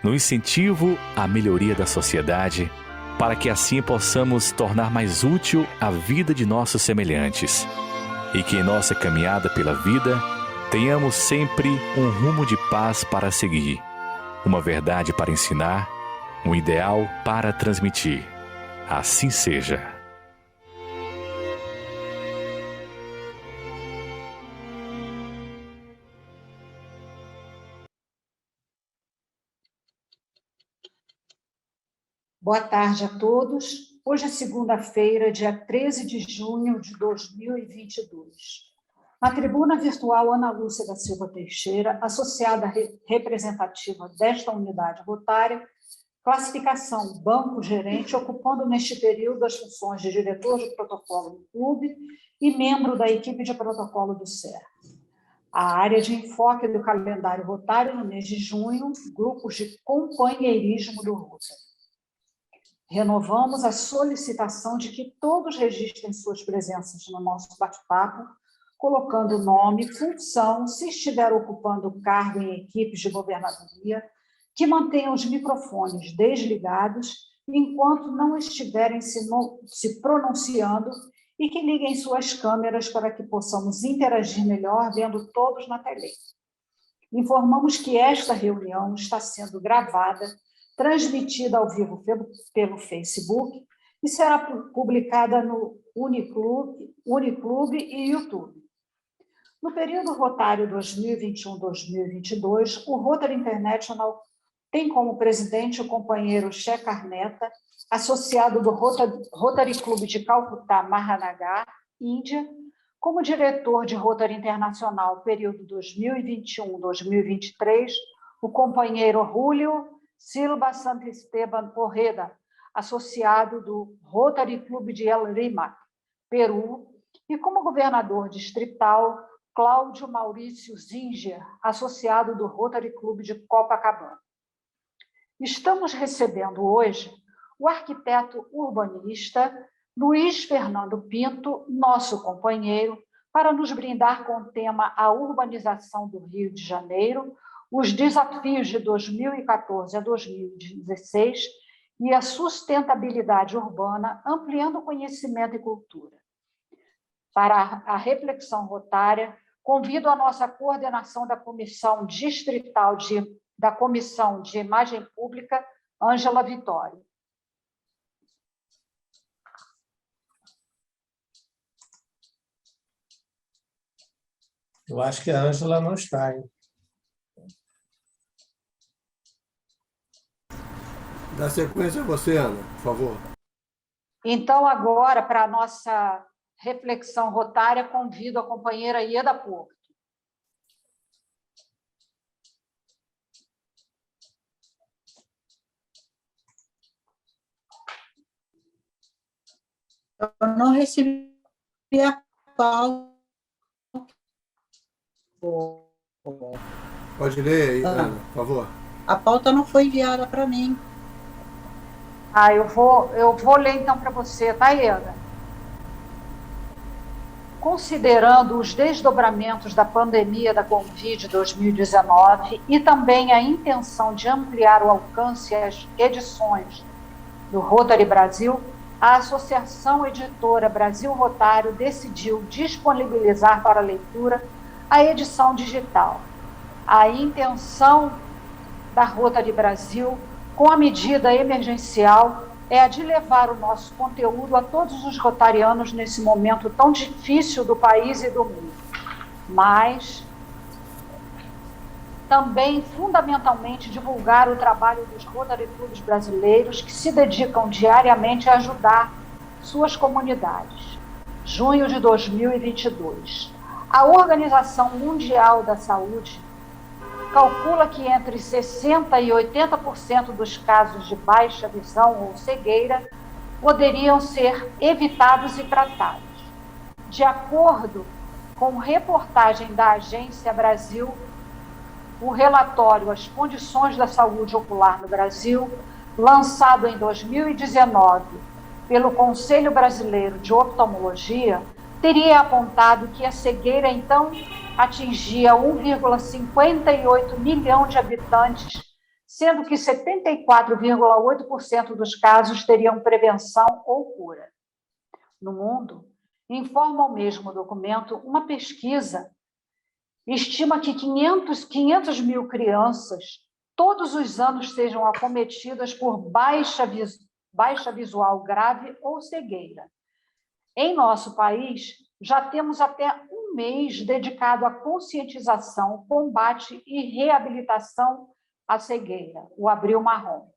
[SPEAKER 2] no incentivo à melhoria da sociedade, para que assim possamos tornar mais útil a vida de nossos semelhantes e que em nossa caminhada pela vida tenhamos sempre um rumo de paz para seguir, uma verdade para ensinar, um ideal para transmitir. Assim seja.
[SPEAKER 3] Boa tarde a todos. Hoje é segunda-feira, dia 13 de junho de 2022. Na tribuna virtual, Ana Lúcia da Silva Teixeira, associada representativa desta unidade rotária, classificação banco-gerente, ocupando neste período as funções de diretor de protocolo do clube e membro da equipe de protocolo do SER. A área de enfoque do calendário rotário no mês de junho, grupos de companheirismo do Rotary. Renovamos a solicitação de que todos registrem suas presenças no nosso bate-papo, colocando nome, função, se estiver ocupando cargo em equipes de governadoria, que mantenham os microfones desligados enquanto não estiverem se pronunciando e que liguem suas câmeras para que possamos interagir melhor vendo todos na tela. Informamos que esta reunião está sendo gravada, transmitida ao vivo pelo Facebook e será publicada no Uniclube e YouTube. No período rotário 2021-2022, o Rotary International tem como presidente o companheiro Che Carneta, associado do Rotary Clube de Calcutá, Mahanagar, Índia, como diretor de Rotary Internacional, período 2021-2023, o companheiro Julio Silva Santisteban Correda, associado do Rotary Clube de El Rímac, Peru, e como governador distrital, Cláudio Maurício Zinger, associado do Rotary Clube de Copacabana. Estamos recebendo hoje o arquiteto urbanista Luiz Fernando Pinto, nosso companheiro, para nos brindar com o tema A Urbanização do Rio de Janeiro, os desafios de 2014 a 2016 e a sustentabilidade urbana, ampliando conhecimento e cultura. Para a reflexão rotária, convido a nossa coordenação da Comissão Distrital da Comissão de Imagem Pública, Ângela Vitório.
[SPEAKER 4] Eu acho que a Ângela não está, hein?
[SPEAKER 1] Dá sequência a você, Ana, por favor.
[SPEAKER 3] Então, agora, para a nossa reflexão rotária, convido a companheira Ieda Porto.
[SPEAKER 5] Eu não recebi a pauta.
[SPEAKER 1] Pode ler aí, Ana, por favor.
[SPEAKER 5] A pauta não foi enviada para mim.
[SPEAKER 3] Eu vou ler então para você, tá, Ieda? Considerando os desdobramentos da pandemia da Covid-2019 e também a intenção de ampliar o alcance às edições do Rotary Brasil, a Associação Editora Brasil Rotário decidiu disponibilizar para leitura a edição digital. A intenção da Rotary Brasil, com a medida emergencial, é a de levar o nosso conteúdo a todos os rotarianos nesse momento tão difícil do país e do mundo. Mas também, fundamentalmente, divulgar o trabalho dos Rotary Clubes brasileiros que se dedicam diariamente a ajudar suas comunidades. Junho de 2022. A Organização Mundial da Saúde calcula que entre 60% e 80% dos casos de baixa visão ou cegueira poderiam ser evitados e tratados. De acordo com reportagem da Agência Brasil, o relatório As Condições da Saúde Ocular no Brasil, lançado em 2019 pelo Conselho Brasileiro de Oftalmologia, teria apontado que a cegueira, então, atingia 1,58 milhão de habitantes, sendo que 74,8% dos casos teriam prevenção ou cura. No mundo, informa o mesmo documento, uma pesquisa estima que 500 mil crianças todos os anos sejam acometidas por baixa visual grave ou cegueira. Em nosso país, já temos até um mês dedicado à conscientização, combate e reabilitação à cegueira, o Abril Marrom.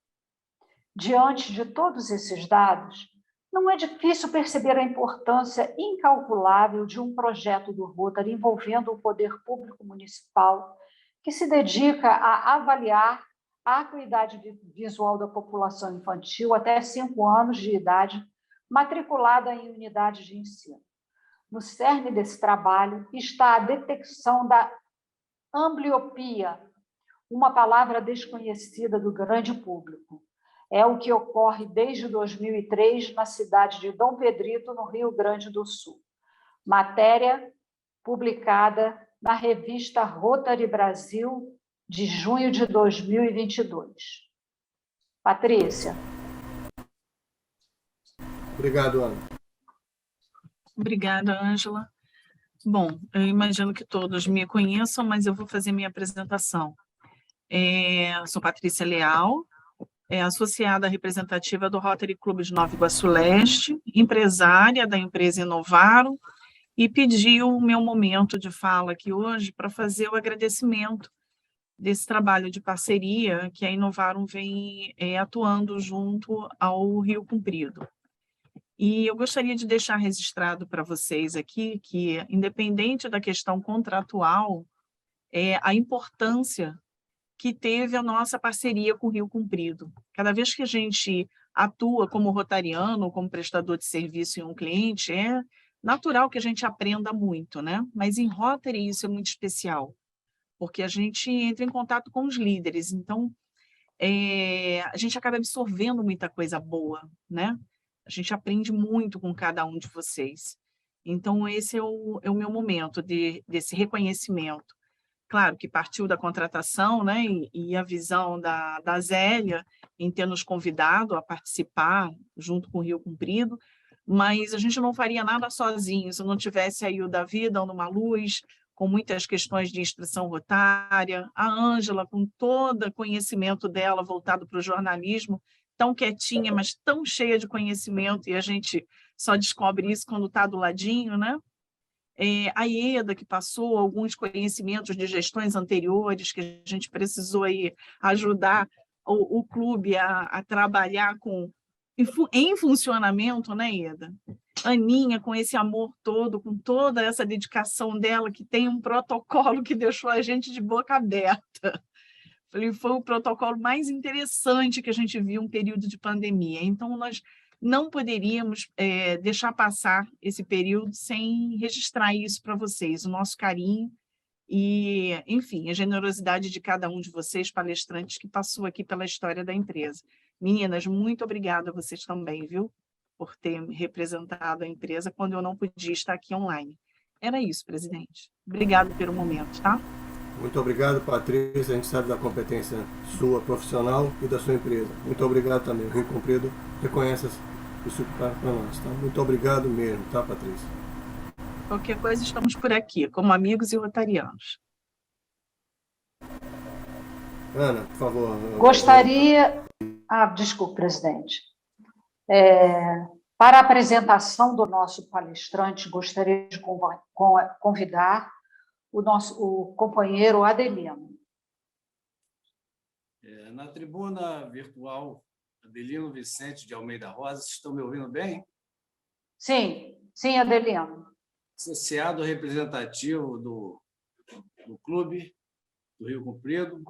[SPEAKER 3] Diante de todos esses dados, Não é difícil perceber a importância incalculável de um projeto do Rotary envolvendo o poder público municipal, que se dedica a avaliar a acuidade visual da população infantil até 5 anos de idade, matriculada em unidades de ensino. No cerne desse trabalho está a detecção da ambliopia, uma palavra desconhecida do grande público. É o que ocorre desde 2003 na cidade de Dom Pedrito, no Rio Grande do Sul. Matéria publicada na revista Rotary Brasil, de junho de 2022. Patrícia.
[SPEAKER 1] Obrigado, Ana.
[SPEAKER 6] Obrigada, Ângela. Bom, eu imagino que todos me conheçam, mas eu vou fazer minha apresentação. Sou Patrícia Leal, associada representativa do Rotary Clube de Nova Iguaçu Leste, empresária da empresa Inovaro, e pedi o meu momento de fala aqui hoje para fazer o agradecimento desse trabalho de parceria que a Inovaro vem atuando junto ao Rio Comprido. E eu gostaria de deixar registrado para vocês aqui que, independente da questão contratual, a importância que teve a nossa parceria com o Rio Comprido. Cada vez que a gente atua como rotariano, como prestador de serviço em um cliente, é natural que a gente aprenda muito, né? Mas em Rotary isso é muito especial, porque a gente entra em contato com os líderes, então a gente acaba absorvendo muita coisa boa, né? A gente aprende muito com cada um de vocês. Então, esse é o meu momento desse reconhecimento. Claro que partiu da contratação, né, e a visão da Zélia em ter nos convidado a participar junto com o Rio Comprido, mas a gente não faria nada sozinho, se não tivesse aí o Davi dando uma luz, com muitas questões de instrução rotária, a Ângela com todo o conhecimento dela voltado para o jornalismo, tão quietinha, mas tão cheia de conhecimento, e a gente só descobre isso quando está do ladinho, né? A Ieda, que passou alguns conhecimentos de gestões anteriores, que a gente precisou aí ajudar o clube a trabalhar em funcionamento, né, Ieda? Aninha, com esse amor todo, com toda essa dedicação dela, que tem um protocolo que deixou a gente de boca aberta. Foi o protocolo mais interessante que a gente viu em um período de pandemia. Então, nós não poderíamos deixar passar esse período sem registrar isso para vocês, o nosso carinho e, enfim, a generosidade de cada um de vocês, palestrantes, que passou aqui pela história da empresa. Meninas, muito obrigada a vocês também, viu? Por ter representado a empresa quando eu não podia estar aqui online. Era isso, presidente. Obrigada pelo momento, tá?
[SPEAKER 1] Muito obrigado, Patrícia. A gente sabe da competência sua profissional e da sua empresa. Muito obrigado também. O Rio Comprido reconhece isso para nós, tá? Muito obrigado mesmo, tá, Patrícia?
[SPEAKER 6] Qualquer coisa, estamos por aqui, como amigos e rotarianos.
[SPEAKER 1] Ana, por favor.
[SPEAKER 3] Gostaria... desculpe, presidente. Para a apresentação do nosso palestrante, gostaria de convidar o companheiro Adelino.
[SPEAKER 7] Na tribuna virtual, Adelino Vicente de Almeida Rosa, vocês estão me ouvindo bem?
[SPEAKER 3] Sim, Adelino.
[SPEAKER 7] Associado representativo do clube do Rio Comprido,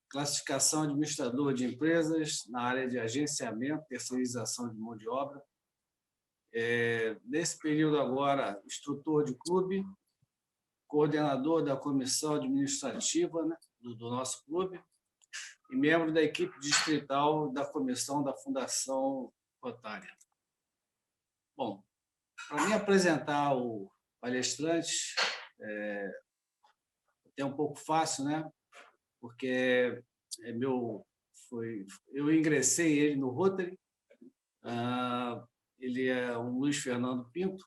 [SPEAKER 7] classificação administrador de empresas na área de agenciamento, terceirização de mão de obra. Nesse período agora, instrutor de clube, coordenador da comissão administrativa, né, do nosso clube e membro da equipe distrital da comissão da Fundação Rotária. Bom, para me apresentar o palestrante, é até um pouco fácil, né? Porque eu ingressei ele no Rotary. Ele é o Luiz Fernando Pinto.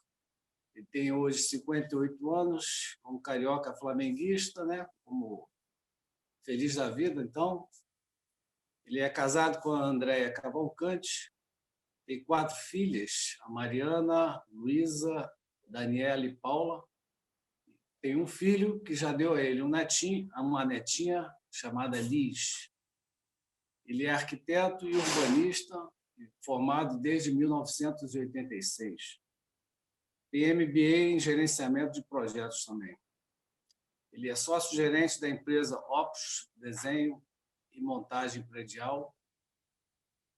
[SPEAKER 7] Ele tem hoje 58 anos, como carioca flamenguista, né? Como feliz da vida, então. Ele é casado com a Andréia Cavalcante, tem 4 filhas, a Mariana, Luísa, Daniela e Paula. Tem um filho que já deu a ele uma netinha chamada Liz. Ele é arquiteto e urbanista, formado desde 1986. Tem MBA em gerenciamento de projetos também. Ele é sócio-gerente da empresa Opus Desenho e Montagem Predial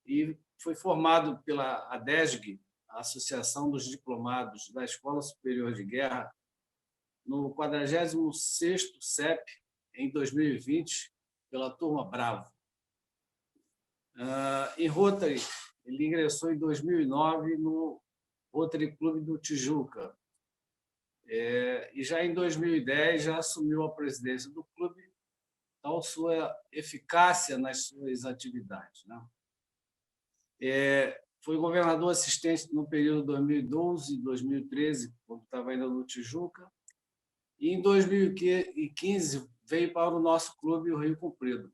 [SPEAKER 7] e foi formado pela ADESG, a Associação dos Diplomados da Escola Superior de Guerra, no 46º CEP, em 2020, pela Turma Bravo. Em Rotary, ele ingressou em 2009 no Rotary Clube do Tijuca. E já em 2010 já assumiu a presidência do clube, tal sua eficácia nas suas atividades, né? Foi governador assistente no período 2012 e 2013, quando estava ainda no Tijuca, e em 2015 veio para o nosso clube, o Rio Comprido.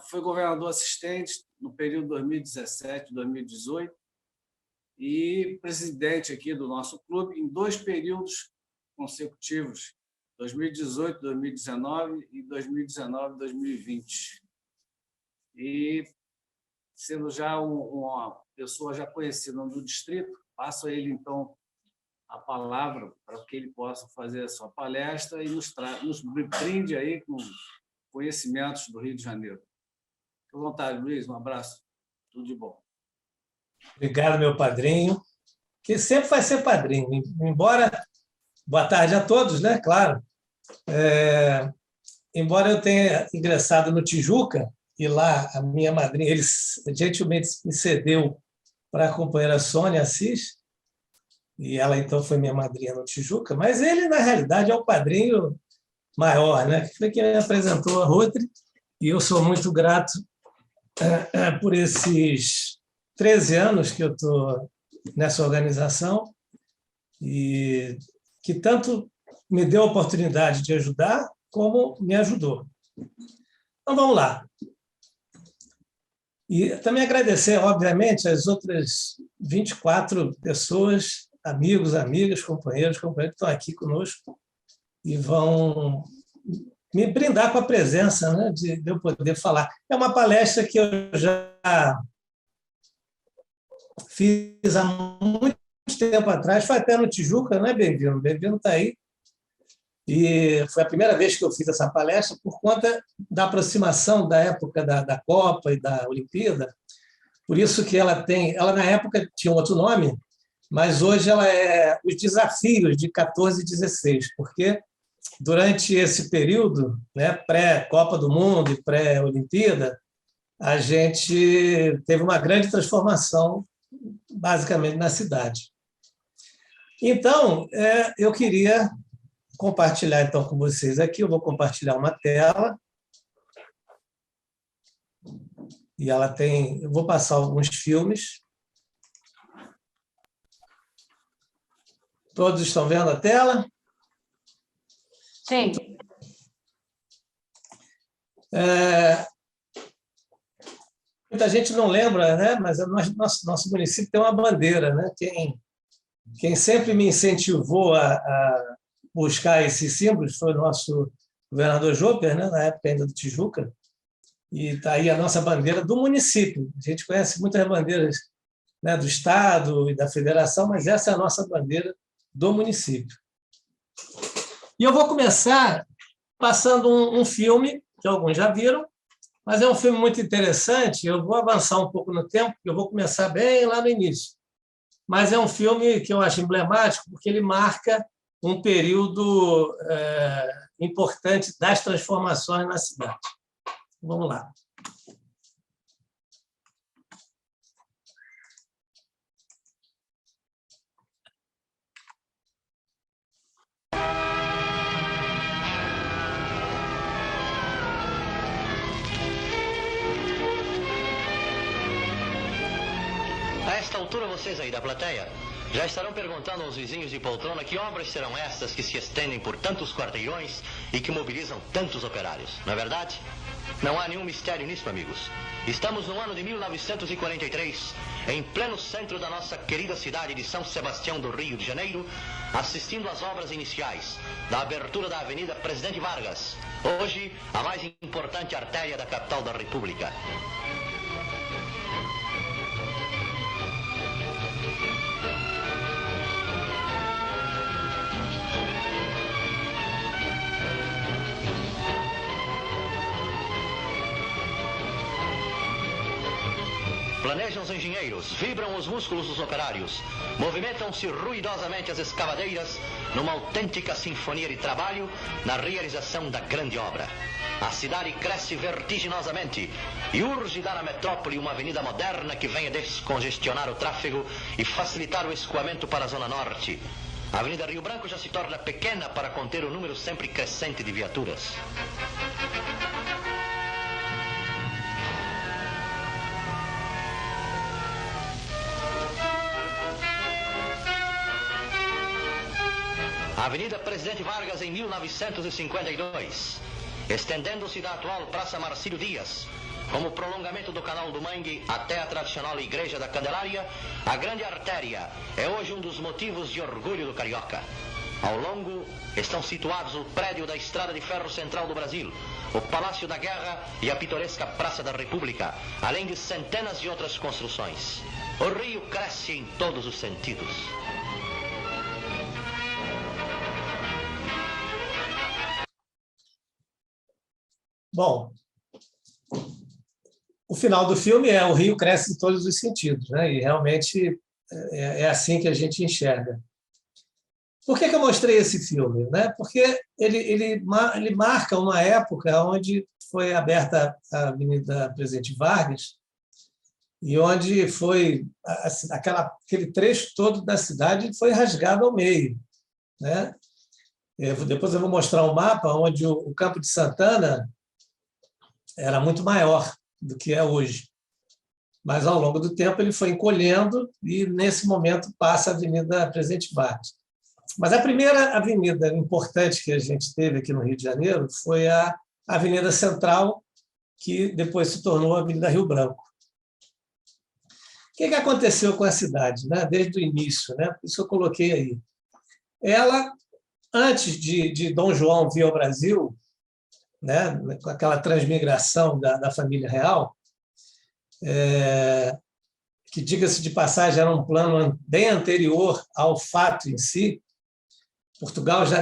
[SPEAKER 7] Foi governador assistente no período 2017 2018 e presidente aqui do nosso clube em 2 períodos consecutivos, 2018, 2019 e 2019, 2020. E, sendo já uma pessoa já conhecida no distrito, passo a ele, então, a palavra para que ele possa fazer a sua palestra e nos brinde aí com conhecimentos do Rio de Janeiro. Fique à vontade, Luiz. Um abraço. Tudo de bom.
[SPEAKER 4] Obrigado, meu padrinho, que sempre vai ser padrinho. Embora... Boa tarde a todos, né? Claro. Embora eu tenha ingressado no Tijuca, e lá a minha madrinha, ele gentilmente me cedeu para a companheira Sônia Assis, e ela então foi minha madrinha no Tijuca, mas ele, na realidade, é o padrinho maior, né? Que foi quem me apresentou a Rotary, e eu sou muito grato por esses 13 anos que eu estou nessa organização, e que tanto me deu a oportunidade de ajudar, como me ajudou. Então, vamos lá. E também agradecer, obviamente, as outras 24 pessoas, amigos, amigas, companheiros que estão aqui conosco e vão me brindar com a presença, né, de eu poder falar. É uma palestra que eu já fiz há muito tempo atrás, foi até no Tijuca, não é, Bem-vindo? Bem-vindo está aí. E foi a primeira vez que eu fiz essa palestra por conta da aproximação da época da Copa e da Olimpíada. Por isso que ela na época tinha um outro nome, mas hoje ela é os desafios de 14 e 16, porque durante esse período, né, pré-Copa do Mundo e pré-Olimpíada, a gente teve uma grande transformação, basicamente, na cidade. Então, eu queria compartilhar então com vocês aqui. Eu vou compartilhar uma tela. E ela tem... Eu vou passar alguns filmes. Todos estão vendo a tela?
[SPEAKER 3] Sim.
[SPEAKER 4] Muita gente não lembra, né? Mas nosso município tem uma bandeira, né? Quem sempre me incentivou a buscar esses símbolos foi o nosso governador Jopper, né? Na época ainda do Tijuca, e está aí a nossa bandeira do município. A gente conhece muitas bandeiras, né, do Estado e da Federação, mas essa é a nossa bandeira do município. E eu vou começar passando um filme, que alguns já viram, mas é um filme muito interessante. Eu vou avançar um pouco no tempo, porque eu vou começar bem lá no início. Mas é um filme que eu acho emblemático, porque ele marca um período importante das transformações na cidade. Vamos lá.
[SPEAKER 8] A esta altura, vocês aí da plateia já estarão perguntando aos vizinhos de poltrona que obras serão estas que se estendem por tantos quarteirões e que mobilizam tantos operários. Não é verdade? Não há nenhum mistério nisso, amigos. Estamos no ano de 1943, em pleno centro da nossa querida cidade de São Sebastião do Rio de Janeiro, assistindo às obras iniciais da abertura da Avenida Presidente Vargas, hoje a mais importante artéria da capital da República. Planejam os engenheiros, vibram os músculos dos operários, movimentam-se ruidosamente as escavadeiras numa autêntica sinfonia de trabalho na realização da grande obra. A cidade cresce vertiginosamente e urge dar à metrópole uma avenida moderna que venha descongestionar o tráfego e facilitar o escoamento para a Zona Norte. A Avenida Rio Branco já se torna pequena para conter o número sempre crescente de viaturas. A Avenida Presidente Vargas em 1952, estendendo-se da atual Praça Marcílio Dias, como prolongamento do Canal do Mangue até a tradicional Igreja da Candelária, a grande artéria é hoje um dos motivos de orgulho do carioca. Ao longo estão situados o prédio da Estrada de Ferro Central do Brasil, o Palácio da Guerra e a pitoresca Praça da República, além de centenas de outras construções. O Rio cresce em todos os sentidos.
[SPEAKER 4] Bom, o final do filme é o Rio cresce em todos os sentidos, né? E realmente é assim que a gente enxerga. Por que eu mostrei esse filme? Né? Porque ele marca uma época onde foi aberta a Avenida Presidente Vargas e onde foi aquele trecho todo da cidade foi rasgado ao meio, né? Depois eu vou mostrar um mapa onde o Campo de Santana era muito maior do que é hoje. Mas, ao longo do tempo, ele foi encolhendo e, nesse momento, passa a Avenida Presidente Vargas. Mas a primeira avenida importante que a gente teve aqui no Rio de Janeiro foi a Avenida Central, que depois se tornou a Avenida Rio Branco. O que aconteceu com a cidade, né? Desde o início, né? Por isso eu coloquei aí. Ela, antes de Dom João vir ao Brasil, né, com aquela transmigração da família real, que, diga-se de passagem, era um plano bem anterior ao fato em si. Portugal já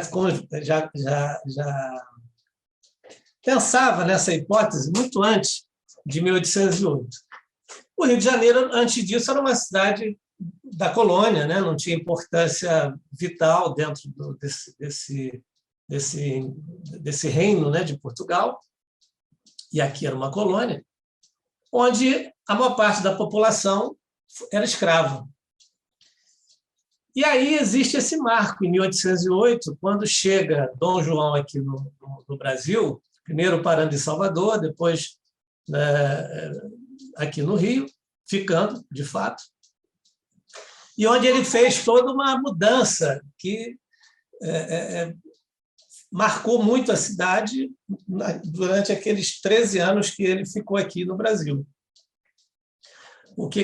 [SPEAKER 4] pensava nessa hipótese muito antes de 1808. O Rio de Janeiro, antes disso, era uma cidade da colônia, né? Não tinha importância vital dentro desse reino, né, de Portugal, e aqui era uma colônia, onde a maior parte da população era escrava. E aí existe esse marco, em 1808, quando chega Dom João aqui no Brasil, primeiro parando em Salvador, depois aqui no Rio, ficando, de fato, e onde ele fez toda uma mudança que marcou muito a cidade durante aqueles 13 anos que ele ficou aqui no Brasil. O que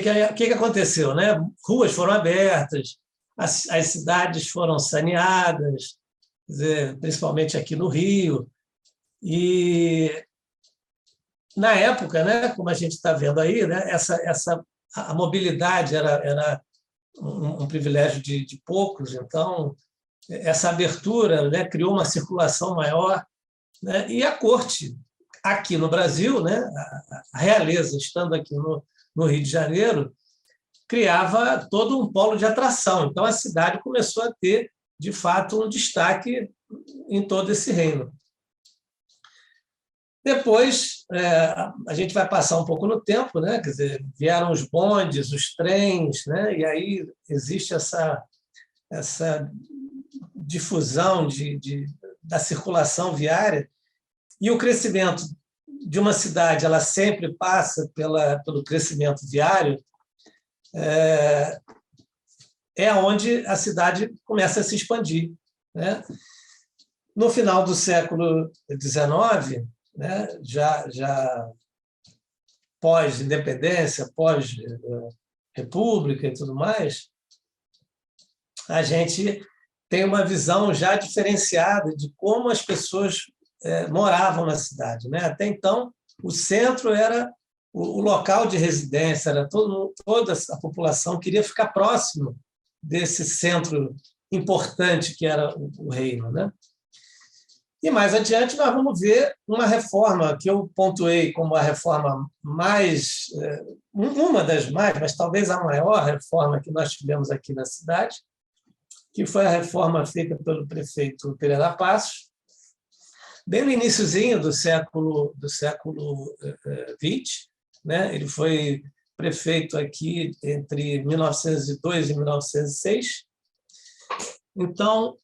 [SPEAKER 4] aconteceu? Né? Ruas foram abertas, as cidades foram saneadas, principalmente aqui no Rio. E, na época, né, como a gente está vendo aí, né, a mobilidade era um privilégio de poucos, então essa abertura, né, criou uma circulação maior, né, e a corte, aqui no Brasil, né, a realeza, estando aqui no Rio de Janeiro, criava todo um polo de atração. Então, a cidade começou a ter, de fato, um destaque em todo esse reino. Depois, a gente vai passar um pouco no tempo, né? Quer dizer, vieram os bondes, os trens, né? E aí existe essa difusão da circulação viária, e o crescimento de uma cidade ela sempre passa pelo crescimento viário, é onde a cidade começa a se expandir, né? No final do século XIX, né, já pós-independência, pós-república e tudo mais, a gente tem uma visão já diferenciada de como as pessoas moravam na cidade, né? Até então, o centro era o local de residência, era toda a população queria ficar próximo desse centro importante que era o reino, né? E mais adiante nós vamos ver uma reforma que eu pontuei como a reforma mais, uma das mais, mas talvez a maior reforma que nós tivemos aqui na cidade, que foi a reforma feita pelo prefeito Pereira Passos, bem no iniciozinho do século XX, né? Ele foi prefeito aqui entre 1902 e 1906. Então,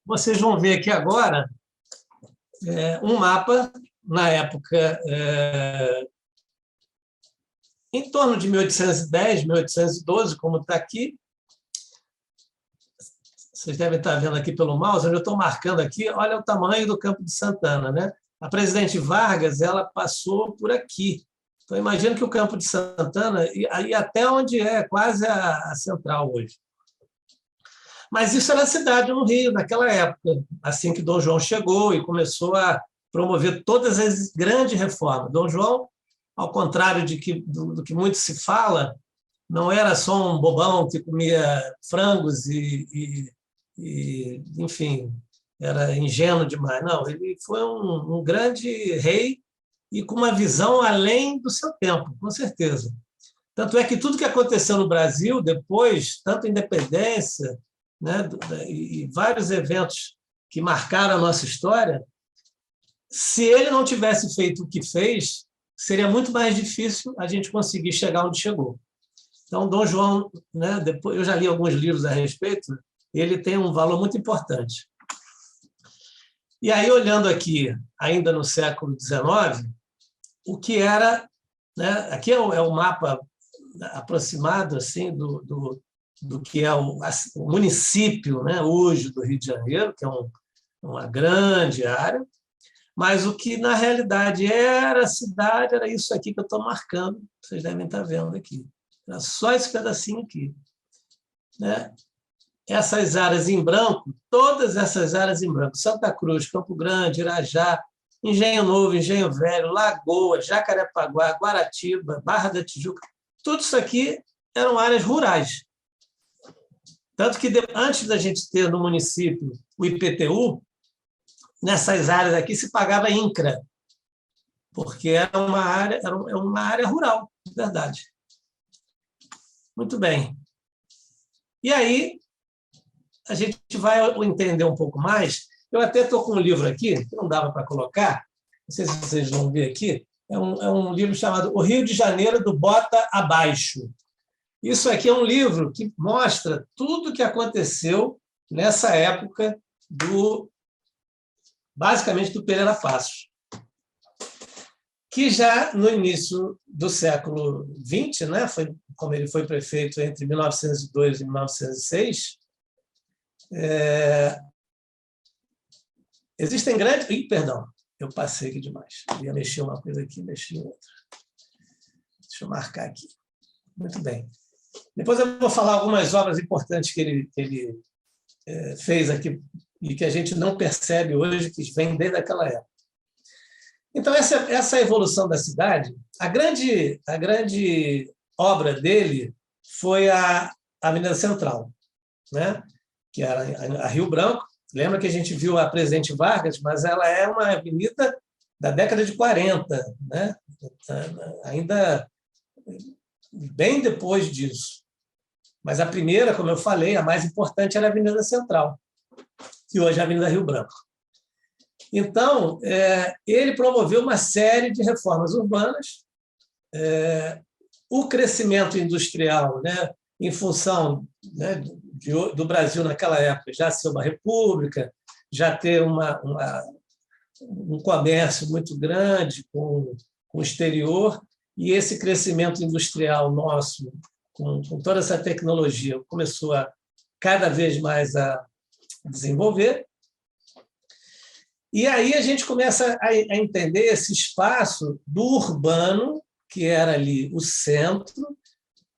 [SPEAKER 4] vocês vão ver aqui agora um mapa, na época, em torno de 1810, 1812, como está aqui. Vocês devem estar vendo aqui pelo mouse, onde eu estou marcando aqui, olha o tamanho do Campo de Santana, né? A Presidente Vargas, ela passou por aqui. Então, imagina que o Campo de Santana, e até onde é quase a central hoje. Mas isso era a cidade no Rio, naquela época, assim que Dom João chegou e começou a promover todas as grandes reformas. Dom João, ao contrário do que muito se fala, não era só um bobão que comia frangos enfim, era ingênuo demais. Não, ele foi um grande rei e com uma visão além do seu tempo, com certeza. Tanto é que tudo que aconteceu no Brasil depois, tanto a independência, né, e vários eventos que marcaram a nossa história, se ele não tivesse feito o que fez, seria muito mais difícil a gente conseguir chegar onde chegou. Então, Dom João, né, depois, eu já li alguns livros a respeito, ele tem um valor muito importante. E aí, olhando aqui, ainda no século XIX, o que era... Né, aqui é o mapa aproximado assim, do que é o município, né, hoje do Rio de Janeiro, que é uma grande área, mas o que, na realidade, era a cidade, era isso aqui que eu estou marcando, vocês devem estar vendo aqui. Era só esse pedacinho aqui. Né? Essas áreas em branco, todas essas áreas em branco, Santa Cruz, Campo Grande, Irajá, Engenho Novo, Engenho Velho, Lagoa, Jacarepaguá, Guaratiba, Barra da Tijuca, tudo isso aqui eram áreas rurais. Tanto que, antes da gente ter no município o IPTU, nessas áreas aqui se pagava INCRA, porque era uma área rural, de verdade. Muito bem. E aí, a gente vai entender um pouco mais. Eu até estou com um livro aqui, que não dava para colocar, não sei se vocês vão ver aqui, é um livro chamado O Rio de Janeiro do Bota Abaixo. Isso aqui é um livro que mostra tudo o que aconteceu nessa época basicamente do Pereira Passos, que já no início do século XX, né, como ele foi prefeito entre 1902 e 1906, existem grandes... Perdão, eu passei aqui demais. Eu ia mexer uma coisa aqui, mexi outra. Deixa eu marcar aqui. Muito bem. Depois eu vou falar algumas obras importantes que ele fez aqui e que a gente não percebe hoje, que vem desde aquela época. Então, essa evolução da cidade, a grande obra dele foi a Avenida Central, né? Que era a Rio Branco. Lembra que a gente viu a Presidente Vargas, mas ela é uma avenida da década de 40, né? Ainda bem depois disso. Mas a primeira, como eu falei, a mais importante era a Avenida Central, que hoje é a Avenida Rio Branco. Então, ele promoveu uma série de reformas urbanas, o crescimento industrial, né, em função, né, do Brasil naquela época já ser uma república, já ter um comércio muito grande com o exterior, e esse crescimento industrial nosso, com toda essa tecnologia, começou a cada vez mais a desenvolver. E aí a gente começa a entender esse espaço do urbano, que era ali o centro,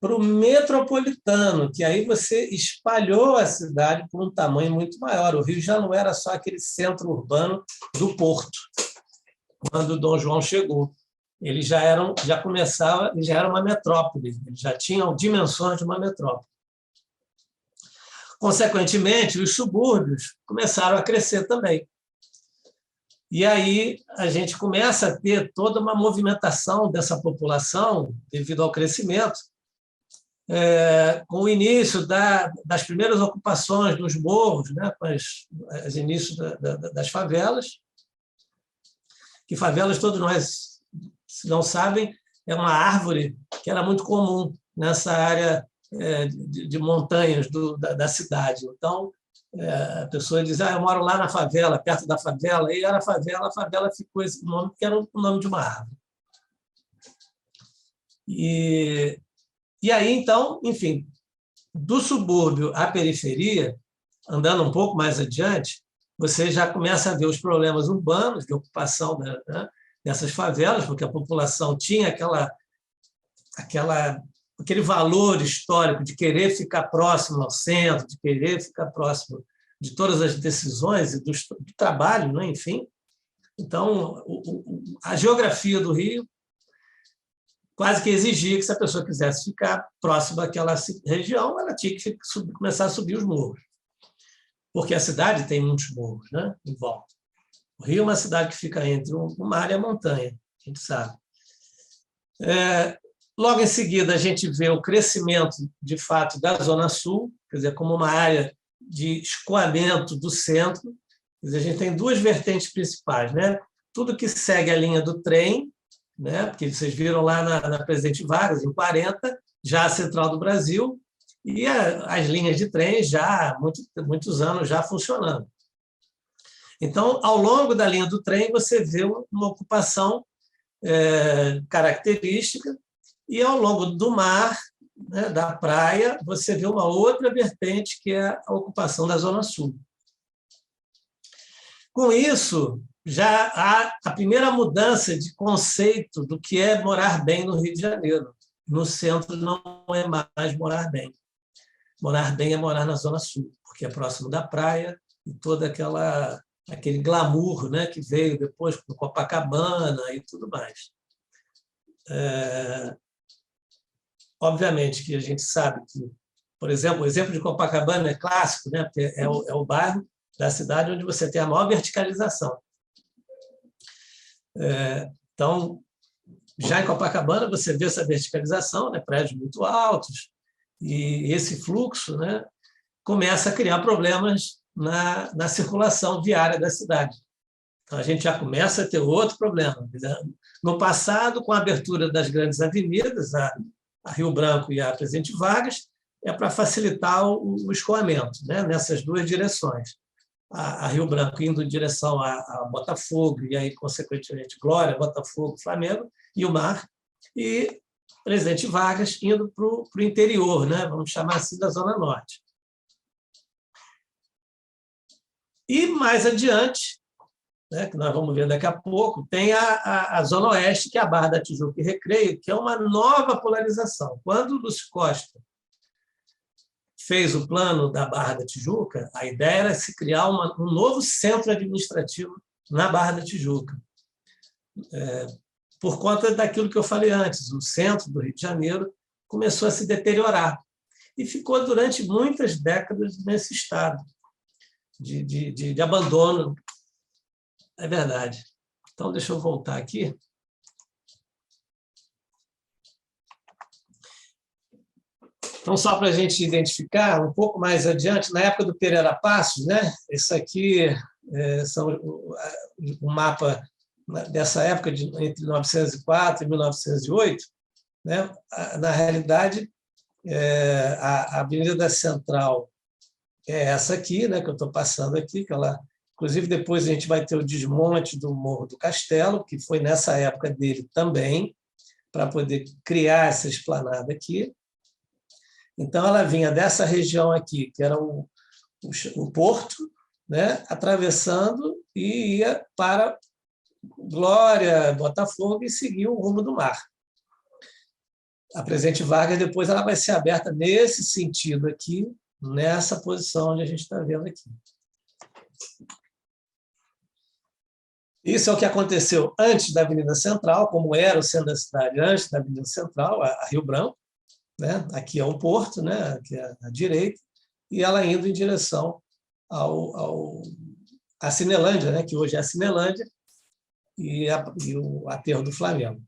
[SPEAKER 4] para o metropolitano, que aí você espalhou a cidade por um tamanho muito maior. O Rio já não era só aquele centro urbano do Porto, quando Dom João chegou. Ele já era uma metrópole, ele já tinha dimensões de uma metrópole. Consequentemente, os subúrbios começaram a crescer também. E aí a gente começa a ter toda uma movimentação dessa população devido ao crescimento, com o início das primeiras ocupações dos morros, né, com os inícios das favelas, que favelas, todos nós, se não sabem, é uma árvore que era muito comum nessa área de montanhas da cidade. Então, a pessoa diz, eu moro lá na favela, perto da favela, e era a favela ficou esse nome, que era o nome de uma árvore. E aí, então, enfim, do subúrbio à periferia, andando um pouco mais adiante, você já começa a ver os problemas urbanos de ocupação dessas favelas, porque a população tinha aquele valor histórico de querer ficar próximo ao centro, de querer ficar próximo de todas as decisões e do trabalho, né? Enfim. Então, a geografia do Rio quase que exigia que, se a pessoa quisesse ficar próxima daquela região, ela tinha que começar a subir os morros, porque a cidade tem muitos morros, né, em volta. O Rio é uma cidade que fica entre o mar e a montanha, a gente sabe. Logo em seguida, a gente vê o crescimento, de fato, da Zona Sul, quer dizer, como uma área de escoamento do centro. Quer dizer, a gente tem duas vertentes principais, né? Tudo que segue a linha do trem, né? Porque vocês viram lá na Presidente Vargas, em 40, já a Central do Brasil, e as linhas de trem já há muitos anos já funcionando. Então, ao longo da linha do trem, você vê uma ocupação característica, e ao longo do mar, né, da praia, você vê uma outra vertente, que é a ocupação da Zona Sul. Com isso, já há a primeira mudança de conceito do que é morar bem no Rio de Janeiro. No centro não é mais morar bem. Morar bem é morar na Zona Sul, porque é próximo da praia e todo aquele glamour, né, que veio depois com Copacabana e tudo mais. Obviamente que a gente sabe que, por exemplo, o exemplo de Copacabana é clássico, né, porque é o bairro da cidade onde você tem a maior verticalização. Então, já em Copacabana, você vê essa verticalização, né, prédios muito altos, e esse fluxo, né, começa a criar problemas na circulação viária da cidade. Então, a gente já começa a ter outro problema. No passado, com a abertura das grandes avenidas, a Rio Branco e a Presidente Vargas, é para facilitar o escoamento, né, nessas duas direções. A Rio Branco indo em direção a Botafogo, e aí, consequentemente, Glória, Botafogo, Flamengo, e o mar, e Presidente Vargas indo para o interior, né, vamos chamar assim, da Zona Norte. E mais adiante, né, que nós vamos ver daqui a pouco, tem a Zona Oeste, que é a Barra da Tijuca e Recreio, que é uma nova polarização. Quando o Lúcio Costa fez o plano da Barra da Tijuca, a ideia era se criar um novo centro administrativo na Barra da Tijuca. Por conta daquilo que eu falei antes, o centro do Rio de Janeiro começou a se deteriorar e ficou durante muitas décadas nesse estado de abandono. É verdade. Então, deixa eu voltar aqui. Então, só para a gente identificar, um pouco mais adiante, na época do Pereira Passos, né? Isso aqui são um mapa dessa época, entre 1904 e 1908. Né? Na realidade, a Avenida da Central é essa aqui, né, que eu estou passando aqui, que ela, inclusive, depois a gente vai ter o desmonte do Morro do Castelo, que foi nessa época dele também, para poder criar essa esplanada aqui. Então, ela vinha dessa região aqui, que era o porto, né, atravessando e ia para Glória, Botafogo, e seguia o rumo do mar. A Presidente Vargas, depois, ela vai ser aberta nesse sentido aqui, nessa posição onde a gente está vendo aqui. Isso é o que aconteceu antes da Avenida Central, como era o centro da cidade antes da Avenida Central, a Rio Branco. Né? Aqui é o porto, né? Aqui é à direita, e ela indo em direção à Cinelândia, né? Que hoje é a Cinelândia, e o aterro do Flamengo.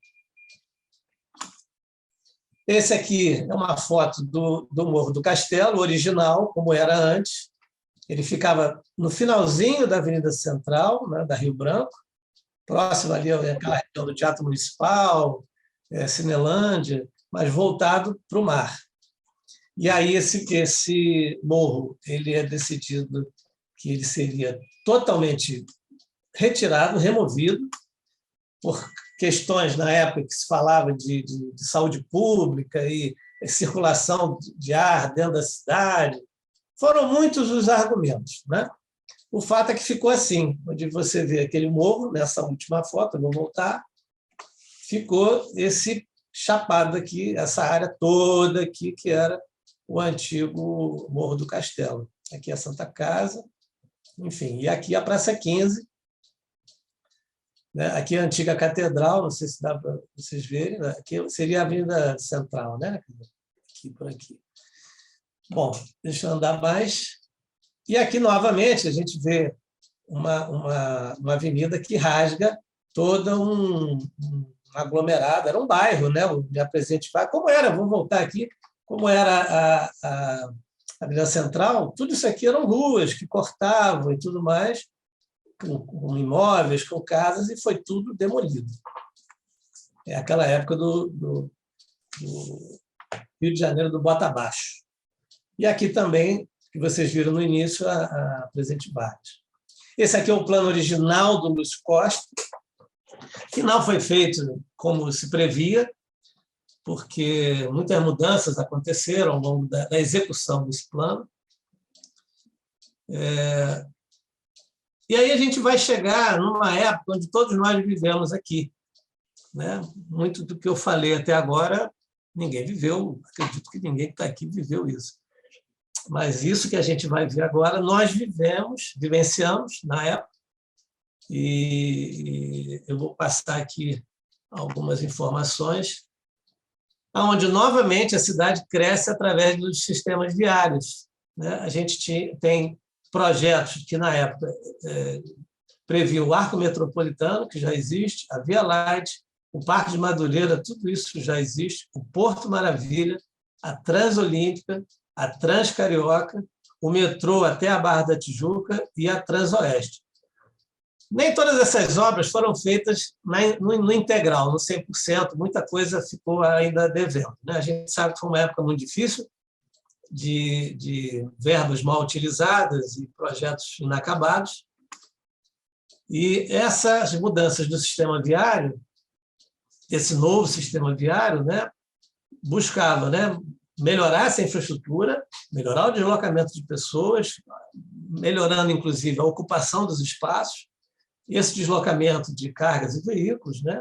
[SPEAKER 4] Esse aqui é uma foto do Morro do Castelo, original, como era antes. Ele ficava no finalzinho da Avenida Central, né, da Rio Branco, próximo ali àquela região do Teatro Municipal, Cinelândia, mas voltado para o mar. E aí esse morro ele é decidido que ele seria totalmente retirado, removido, por questões na época que se falava de saúde pública e circulação de ar dentro da cidade. Foram muitos os argumentos, né? O fato é que ficou assim, onde você vê aquele morro, nessa última foto, eu vou voltar, ficou esse chapado aqui, essa área toda aqui, que era o antigo Morro do Castelo. Aqui é a Santa Casa, enfim, e aqui a Praça 15, né? Aqui é a antiga Catedral, não sei se dá para vocês verem, né? Aqui seria a Avenida Central, né? Aqui, por aqui. Bom, deixa eu andar mais. E aqui, novamente, a gente vê uma avenida que rasga toda um aglomerado, era um bairro, né? O Minha Presente Vai. Como era, vamos voltar aqui, como era a Avenida Central, tudo isso aqui eram ruas que cortavam e tudo mais, com imóveis, com casas, e foi tudo demolido. É aquela época do Rio de Janeiro do Bota Abaixo. E aqui também, que vocês viram no início, a Presidente Vargas. Esse aqui é o plano original do Lúcio Costa, que não foi feito como se previa, porque muitas mudanças aconteceram ao longo da execução desse plano. E aí a gente vai chegar numa época onde todos nós vivemos aqui, né? Muito do que eu falei até agora, ninguém viveu, acredito que ninguém que está aqui viveu isso. Mas isso que a gente vai ver agora, nós vivenciamos na época, e eu vou passar aqui algumas informações, onde, novamente, a cidade cresce através dos sistemas viários, né? A gente tem projetos que, na época, previam o Arco Metropolitano, que já existe, a Via Light, o Parque de Madureira, tudo isso já existe, o Porto Maravilha, a Transolímpica, a Transcarioca, o metrô até a Barra da Tijuca e a Transoeste. Nem todas essas obras foram feitas no integral, no 100%, muita coisa ficou ainda devendo, né? A gente sabe que foi uma época muito difícil, de verbas mal utilizadas e projetos inacabados, e essas mudanças do sistema viário, esse novo sistema viário, né, buscava, né, melhorar essa infraestrutura, melhorar o deslocamento de pessoas, melhorando, inclusive, a ocupação dos espaços, esse deslocamento de cargas e veículos, né?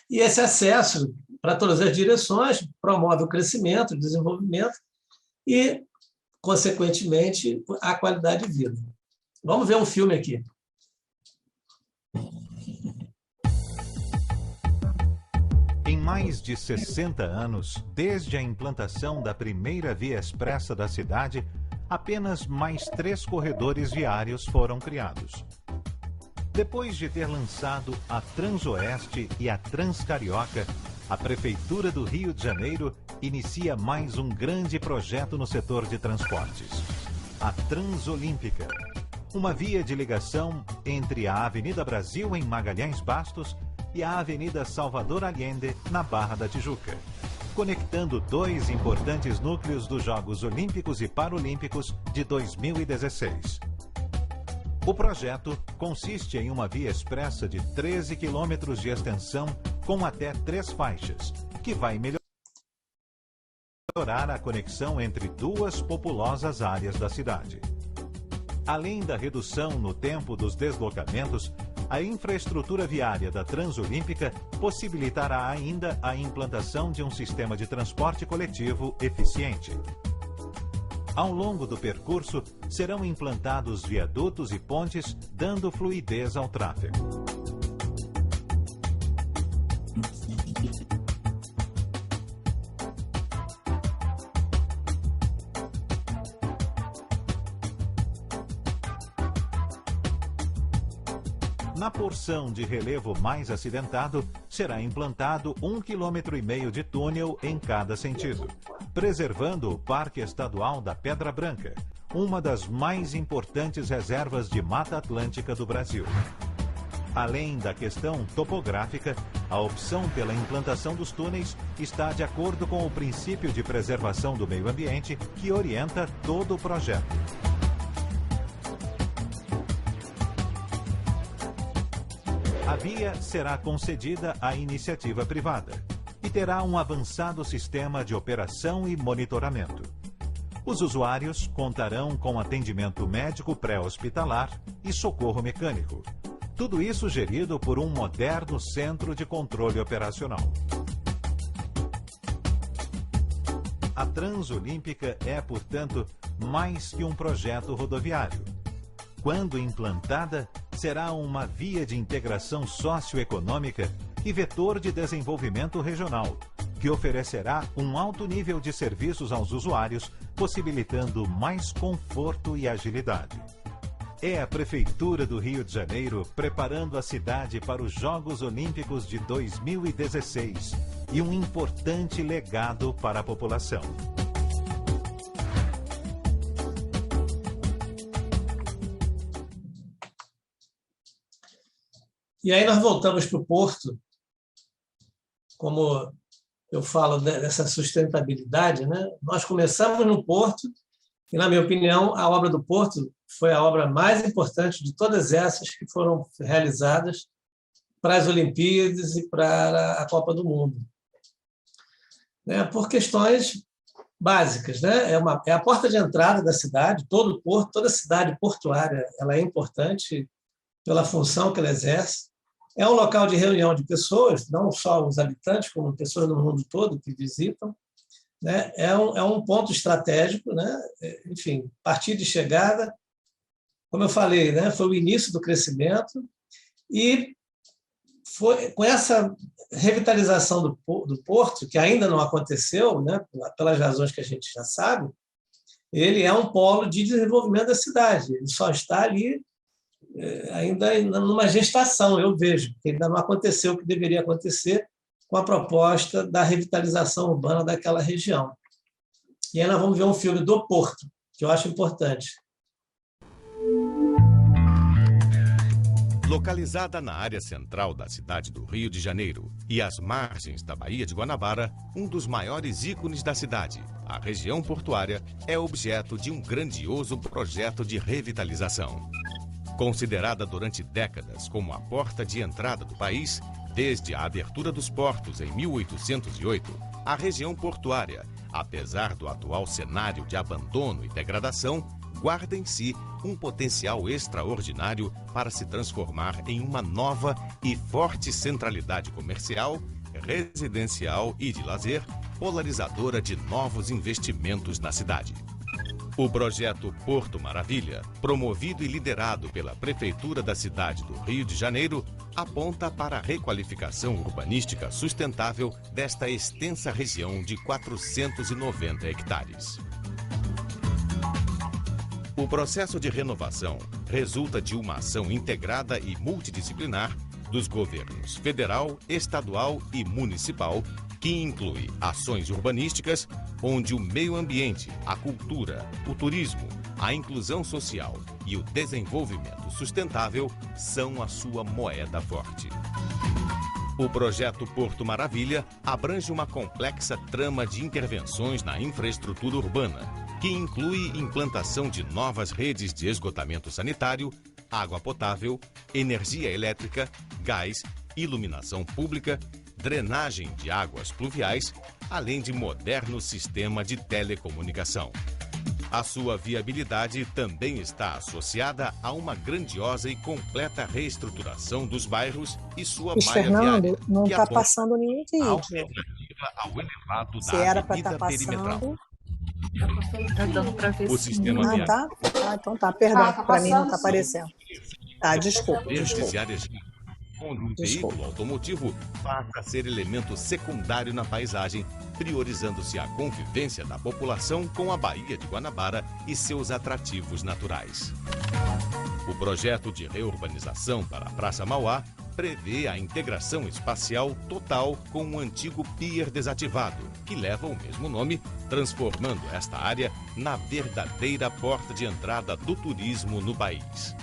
[SPEAKER 4] E esse acesso para todas as direções promove o crescimento, o desenvolvimento e, consequentemente, a qualidade de vida. Vamos ver um filme aqui.
[SPEAKER 14] Em mais de 60 anos, desde a implantação da primeira via expressa da cidade, apenas mais 3 corredores viários foram criados. Depois de ter lançado a Transoeste e a Transcarioca, a Prefeitura do Rio de Janeiro inicia mais um grande projeto no setor de transportes. A Transolímpica, uma via de ligação entre a Avenida Brasil, em Magalhães Bastos, e a Avenida Salvador Allende, na Barra da Tijuca, conectando 2 importantes núcleos dos Jogos Olímpicos e Paralímpicos de 2016. O projeto consiste em uma via expressa de 13 quilômetros de extensão com até 3 faixas, que vai melhorar a conexão entre 2 populosas áreas da cidade. Além da redução no tempo dos deslocamentos, a infraestrutura viária da Transolímpica possibilitará ainda a implantação de um sistema de transporte coletivo eficiente. Ao longo do percurso, serão implantados viadutos e pontes, dando fluidez ao tráfego. Na porção de relevo mais acidentado, será implantado 1,5 km de túnel em cada sentido, preservando o Parque Estadual da Pedra Branca, uma das mais importantes reservas de Mata Atlântica do Brasil. Além da questão topográfica, a opção pela implantação dos túneis está de acordo com o princípio de preservação do meio ambiente que orienta todo o projeto. A via será concedida à iniciativa privada e terá um avançado sistema de operação e monitoramento. Os usuários contarão com atendimento médico pré-hospitalar e socorro mecânico. Tudo isso gerido por um moderno centro de controle operacional. A Transolímpica é, portanto, mais que um projeto rodoviário. Quando implantada, será uma via de integração socioeconômica e vetor de desenvolvimento regional, que oferecerá um alto nível de serviços aos usuários, possibilitando mais conforto e agilidade. É a Prefeitura do Rio de Janeiro preparando a cidade para os Jogos Olímpicos de 2016 e um importante legado para a população.
[SPEAKER 4] E aí nós voltamos para o Porto, como eu falo dessa sustentabilidade, né? Nós começamos no Porto e, na minha opinião, a obra do Porto foi a obra mais importante de todas essas que foram realizadas para as Olimpíadas e para a Copa do Mundo. Por questões básicas, né? É a porta de entrada da cidade, todo o porto, toda cidade portuária ela é importante pela função que ela exerce. É um local de reunião de pessoas, não só os habitantes, como pessoas do mundo todo que visitam. Né? É um ponto estratégico, né? Enfim, partido de chegada. Como eu falei, né? Foi o início do crescimento e foi com essa revitalização do porto, que ainda não aconteceu, né? Pelas razões que a gente já sabe, ele é um polo de desenvolvimento da cidade. Ele só está ali ainda numa gestação, eu vejo, que ainda não aconteceu o que deveria acontecer com a proposta da revitalização urbana daquela região. E aí nós vamos ver um filme do Porto, que eu acho importante.
[SPEAKER 15] Localizada na área central da cidade do Rio de Janeiro e às margens da Baía de Guanabara, um dos maiores ícones da cidade, a região portuária, é objeto de um grandioso projeto de revitalização. Considerada durante décadas como a porta de entrada do país, desde a abertura dos portos em 1808, a região portuária, apesar do atual cenário de abandono e degradação, guarda em si um potencial extraordinário para se transformar em uma nova e forte centralidade comercial, residencial e de lazer, polarizadora de novos investimentos na cidade. O projeto Porto Maravilha, promovido e liderado pela Prefeitura da cidade do Rio de Janeiro, aponta para a requalificação urbanística sustentável desta extensa região de 490 hectares. O processo de renovação resulta de uma ação integrada e multidisciplinar dos governos federal, estadual e municipal, que inclui ações urbanísticas, onde o meio ambiente, a cultura, o turismo, a inclusão social e o desenvolvimento sustentável são a sua moeda forte. O projeto Porto Maravilha abrange uma complexa trama de intervenções na infraestrutura urbana, que inclui implantação de novas redes de esgotamento sanitário, água potável, energia elétrica, gás, iluminação pública, drenagem de águas pluviais, além de moderno sistema de telecomunicação. A sua viabilidade também está associada a uma grandiosa e completa reestruturação dos bairros e sua malha
[SPEAKER 5] Fernando, não
[SPEAKER 15] viária,
[SPEAKER 5] está passando nenhum vídeo.
[SPEAKER 15] alternativa ao elevado
[SPEAKER 5] Se
[SPEAKER 15] da
[SPEAKER 5] era para
[SPEAKER 15] Avenida
[SPEAKER 5] estar
[SPEAKER 15] Perimetral.
[SPEAKER 5] passando.
[SPEAKER 6] Tá dando para ver
[SPEAKER 15] O
[SPEAKER 6] sim.
[SPEAKER 15] sistema
[SPEAKER 5] Ah,
[SPEAKER 15] viário
[SPEAKER 5] tá? Ah, então tá. Perdão,
[SPEAKER 3] Tá
[SPEAKER 5] para mim não
[SPEAKER 3] passando,
[SPEAKER 5] está
[SPEAKER 3] sim.
[SPEAKER 5] aparecendo. Tá, desculpa.
[SPEAKER 15] verdes e áreas onde um
[SPEAKER 5] Desculpa.
[SPEAKER 15] veículo automotivo passa a ser elemento secundário na paisagem, priorizando-se a convivência da população com a Baía de Guanabara e seus atrativos naturais. O projeto de reurbanização para a Praça Mauá prevê a integração espacial total com o antigo pier desativado, que leva o mesmo nome, transformando esta área na verdadeira porta de entrada do turismo no país.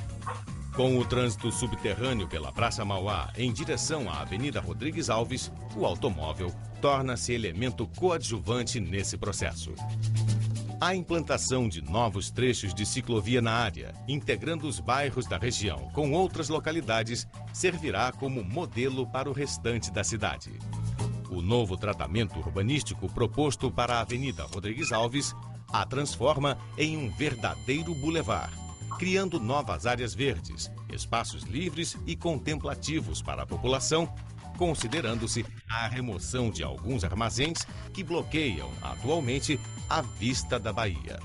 [SPEAKER 15] Com o trânsito subterrâneo pela Praça Mauá em direção à Avenida Rodrigues Alves, o automóvel torna-se elemento coadjuvante nesse processo. A implantação de novos trechos de ciclovia na área, integrando os bairros da região com outras localidades, servirá como modelo para o restante da cidade. O novo tratamento urbanístico proposto para a Avenida Rodrigues Alves a transforma em um verdadeiro bulevar, criando novas áreas verdes, espaços livres e contemplativos para a população, considerando-se a remoção de alguns armazéns que bloqueiam atualmente a vista da Bahia.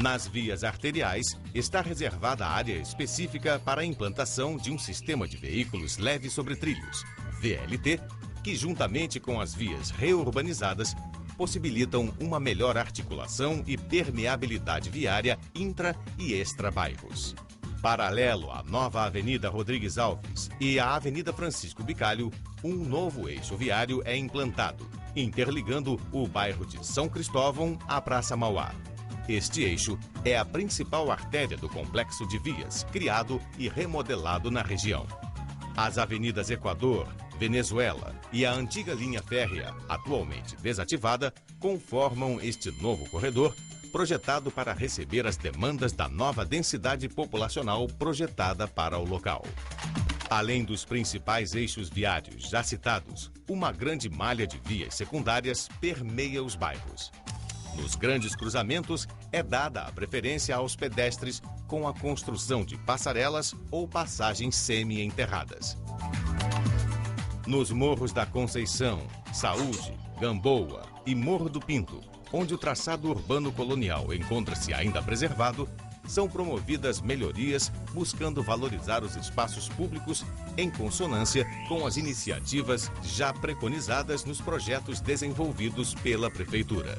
[SPEAKER 15] Nas vias arteriais, está reservada área específica para a implantação de um sistema de veículos leves sobre trilhos, VLT, que juntamente com as vias reurbanizadas, possibilitam uma melhor articulação e permeabilidade viária intra e extra-bairros. Paralelo à nova Avenida Rodrigues Alves e à Avenida Francisco Bicalho, um novo eixo viário é implantado, interligando o bairro de São Cristóvão à Praça Mauá. Este eixo é a principal artéria do complexo de vias criado e remodelado na região. As avenidas Equador, Venezuela e a antiga linha férrea, atualmente desativada, conformam este novo corredor projetado para receber as demandas da nova densidade populacional projetada para o local. Além dos principais eixos viários já citados, uma grande malha de vias secundárias permeia os bairros. Nos grandes cruzamentos, é dada a preferência aos pedestres com a construção de passarelas ou passagens semi-enterradas. Nos morros da Conceição, Saúde, Gamboa e Morro do Pinto, onde o traçado urbano colonial encontra-se ainda preservado, são promovidas melhorias buscando valorizar os espaços públicos em consonância com as iniciativas já preconizadas nos projetos desenvolvidos pela Prefeitura.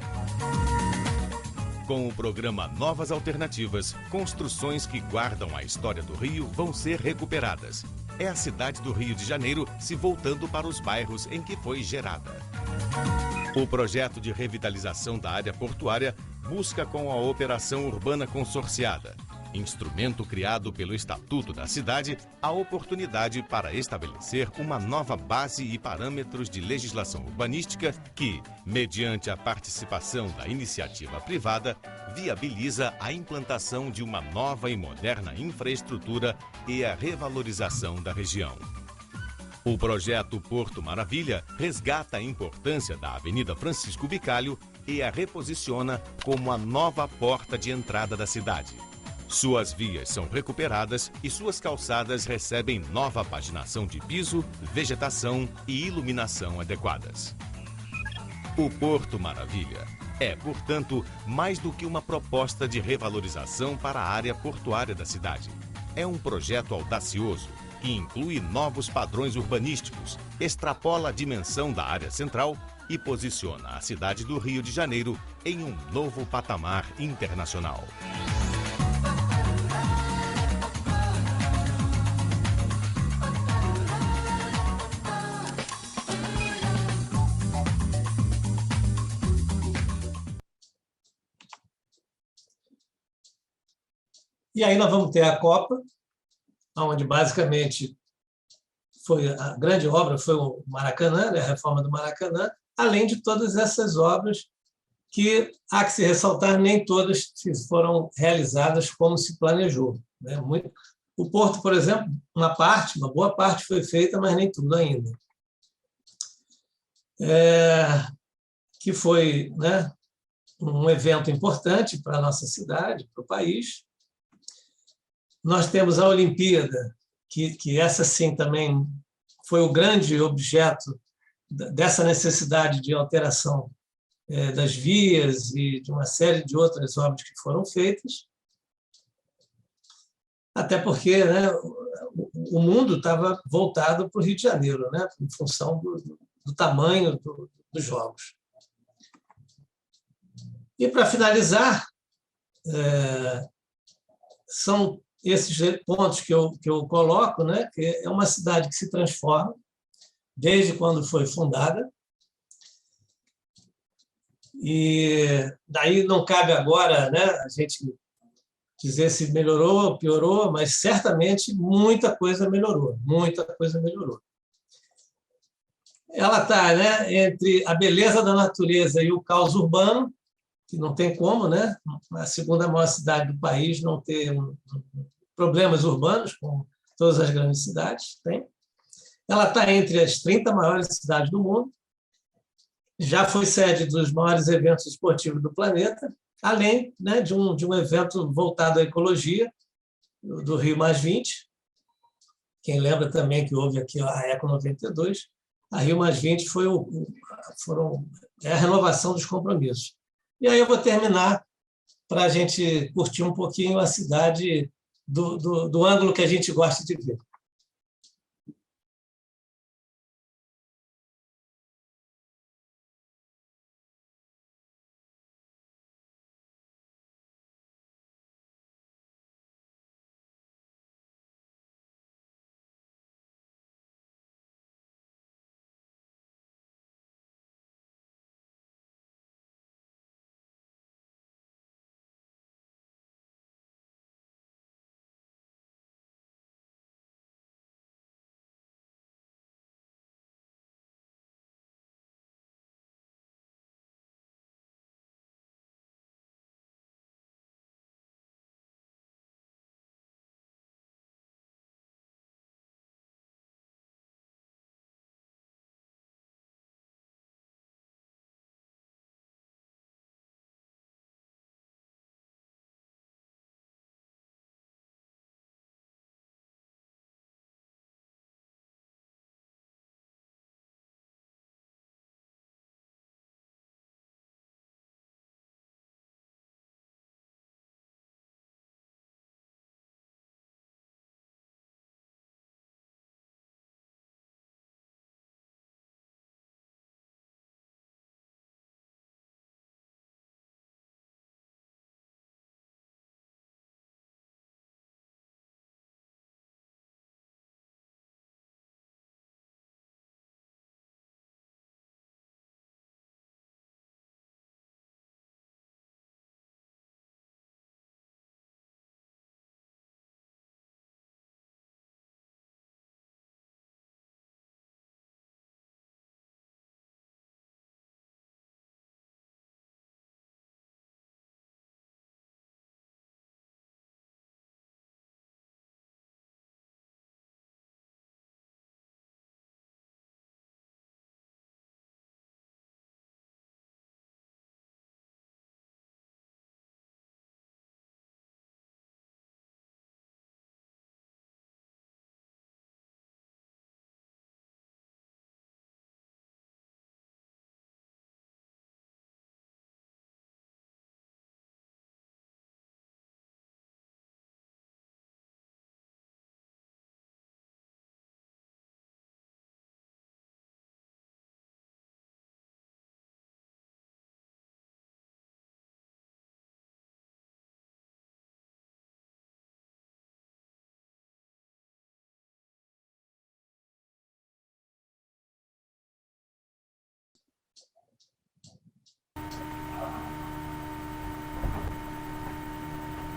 [SPEAKER 15] Com o programa Novas Alternativas, construções que guardam a história do Rio vão ser recuperadas. É a cidade do Rio de Janeiro se voltando para os bairros em que foi gerada. O projeto de revitalização da área portuária busca, com a Operação Urbana Consorciada, instrumento criado pelo Estatuto da Cidade, a oportunidade para estabelecer uma nova base e parâmetros de legislação urbanística que, mediante a participação da iniciativa privada, viabiliza a implantação de uma nova e moderna infraestrutura e a revalorização da região. O projeto Porto Maravilha resgata a importância da Avenida Francisco Bicalho e a reposiciona como a nova porta de entrada da cidade. Suas vias são recuperadas e suas calçadas recebem nova paginação de piso, vegetação e iluminação adequadas. O Porto Maravilha é, portanto, mais do que uma proposta de revalorização para a área portuária da cidade. É um projeto audacioso que inclui novos padrões urbanísticos, extrapola a dimensão da área central e posiciona a cidade do Rio de Janeiro em um novo patamar internacional.
[SPEAKER 4] E aí nós vamos ter a Copa, onde basicamente foi a grande obra foi o Maracanã, né, a reforma do Maracanã, além de todas essas obras que, há que se ressaltar, nem todas foram realizadas como se planejou, né? O Porto, por exemplo, uma boa parte foi feita, mas nem tudo ainda. Que foi, né, um evento importante para a nossa cidade, para o país. Nós temos a Olimpíada, que essa sim também foi o grande objeto dessa necessidade de alteração das vias e de uma série de outras obras que foram feitas, até porque, né, o mundo estava voltado para o Rio de Janeiro, né, em função do tamanho dos Jogos. E, para finalizar, são esses pontos que eu coloco, né? Que é uma cidade que se transforma desde quando foi fundada. E daí não cabe agora, né, a gente dizer se melhorou ou piorou, mas certamente muita coisa melhorou, muita coisa melhorou. Ela está, né, entre a beleza da natureza e o caos urbano, que não tem como, né, a segunda maior cidade do país não ter problemas urbanos, como todas as grandes cidades têm. Ela está entre as 30 maiores cidades do mundo, já foi sede dos maiores eventos esportivos do planeta, além, né, de um evento voltado à ecologia, do Rio+20. Quem lembra também que houve aqui a Eco 92, a Rio+20 é a renovação dos compromissos. E aí eu vou terminar para a gente curtir um pouquinho a cidade do ângulo que a gente gosta de ver.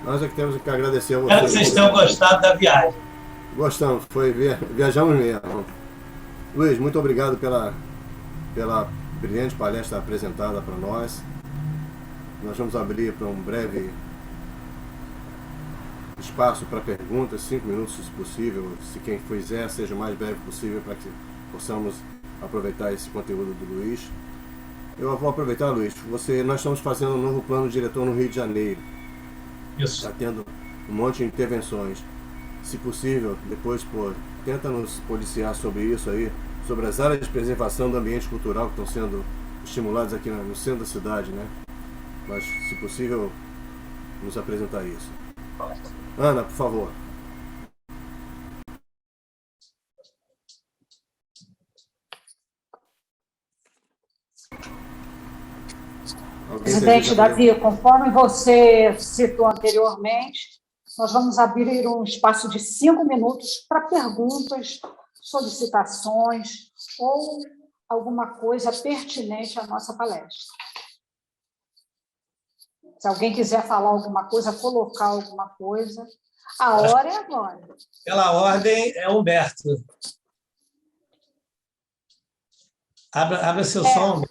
[SPEAKER 1] Nós é que temos que agradecer a vocês.
[SPEAKER 4] Espero que vocês tenham gostado da viagem.
[SPEAKER 1] Gostamos, viajamos mesmo. Luiz, muito obrigado pela brilhante palestra apresentada para nós. Nós vamos abrir para um breve espaço para perguntas, 5 minutos se possível, se quem fizer seja o mais breve possível para que possamos aproveitar esse conteúdo do Luiz. Eu vou aproveitar, Luiz, nós estamos fazendo um novo plano diretor no Rio de Janeiro.
[SPEAKER 4] Isso.
[SPEAKER 1] Está tendo um monte de intervenções. Se possível, depois, tenta nos policiar sobre isso aí, sobre as áreas de preservação do ambiente cultural que estão sendo estimuladas aqui no centro da cidade, né? Mas, se possível, nos apresentar isso. Ana, por favor.
[SPEAKER 3] Presidente Davi, conforme você citou anteriormente, Nós vamos abrir um espaço de 5 minutos para perguntas, solicitações ou alguma coisa pertinente à nossa palestra. Se alguém quiser falar alguma coisa, colocar alguma coisa, a hora é agora.
[SPEAKER 4] Pela ordem, é Humberto. Abra seu som.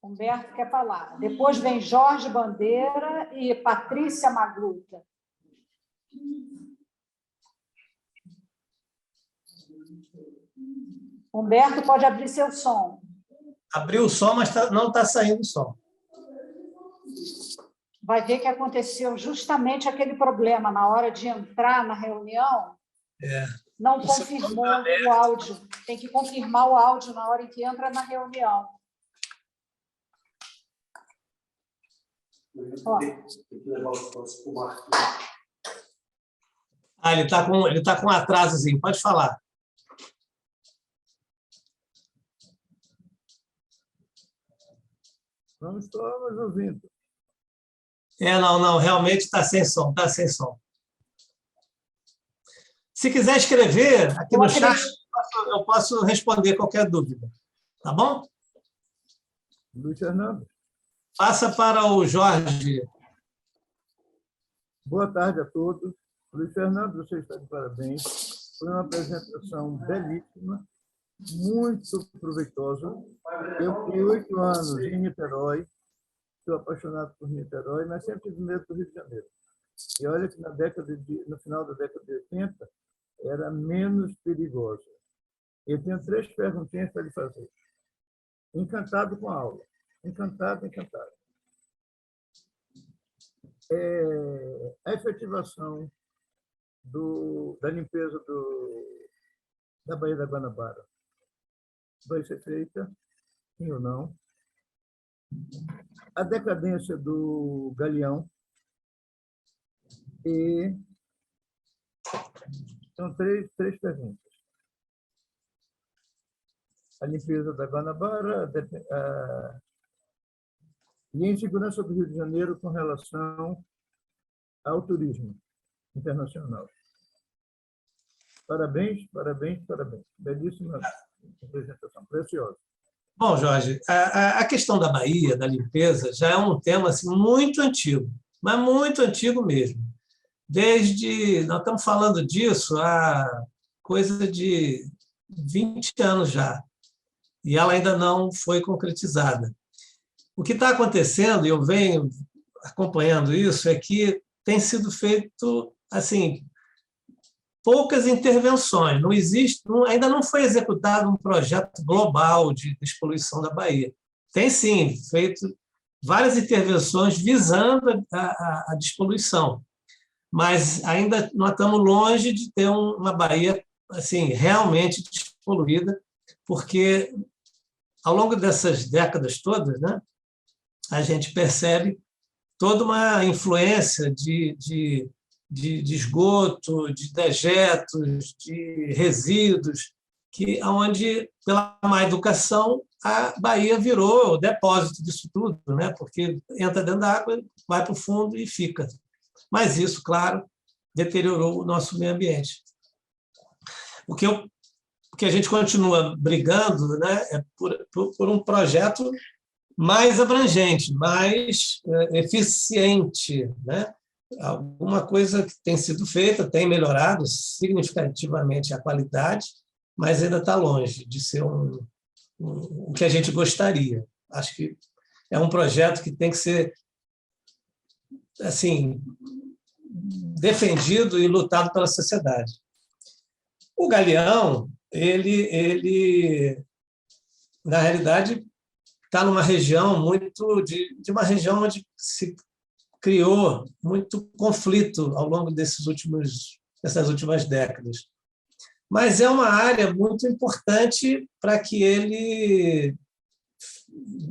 [SPEAKER 3] Humberto quer falar. Depois vem Jorge Bandeira e Patrícia Magluta. Humberto, pode abrir seu som.
[SPEAKER 4] Abriu o som, mas não está saindo o som.
[SPEAKER 3] Vai ver que aconteceu justamente aquele problema na hora de entrar na reunião. Não confirmou o áudio. Tem que confirmar o áudio na hora em que entra na reunião. Ó.
[SPEAKER 4] Ele tá com um atrasozinho. Pode falar.
[SPEAKER 16] Não estamos ouvindo.
[SPEAKER 4] Não, realmente está sem som, está sem som. Se quiser escrever aqui no chat, eu posso responder qualquer dúvida. Tá bom?
[SPEAKER 16] Luiz Fernando.
[SPEAKER 4] Passa para o Jorge.
[SPEAKER 16] Boa tarde a todos. Luiz Fernando, você está de parabéns. Foi uma apresentação belíssima, muito proveitosa. Eu fui 8 anos em Niterói, sou apaixonado por Niterói, mas sempre tive medo do Rio de Janeiro. E olha que no final da década de 80, era menos perigosa. Eu tenho 3 perguntinhas para lhe fazer. Encantado com a aula. Encantado. A efetivação da limpeza da Baía da Guanabara vai ser feita, sim ou não? A decadência do Galeão e são três perguntas. A limpeza da Guanabara e a insegurança do Rio de Janeiro com relação ao turismo internacional. Parabéns. Belíssima apresentação, preciosa.
[SPEAKER 4] Bom, Jorge, a questão da Bahia, da limpeza, já é um tema assim, muito antigo, mas muito antigo mesmo. Nós estamos falando disso há coisa de 20 anos já, e ela ainda não foi concretizada. O que está acontecendo, e eu venho acompanhando isso, é que tem sido feito assim, poucas intervenções. Ainda não foi executado um projeto global de despoluição da Bahia. Tem, sim, feito várias intervenções visando a despoluição, mas ainda nós estamos longe de ter uma Bahia assim, realmente despoluída, porque, ao longo dessas décadas todas, né, a gente percebe toda uma influência de esgoto, de dejetos, de resíduos, onde, pela má educação, a Bahia virou o depósito disso tudo, né? Porque entra dentro da água, vai para o fundo e fica. Mas isso, claro, deteriorou o nosso meio ambiente. O que a gente continua brigando, né, é por um projeto mais abrangente, mais eficiente, né? Alguma coisa que tem sido feita, tem melhorado significativamente a qualidade, mas ainda está longe de ser o que a gente gostaria. Acho que é um projeto que tem que ser assim, defendido e lutado pela sociedade. O Galeão, ele na realidade, está numa região de uma região onde se criou muito conflito ao longo dessas últimas décadas. Mas é uma área muito importante para que ele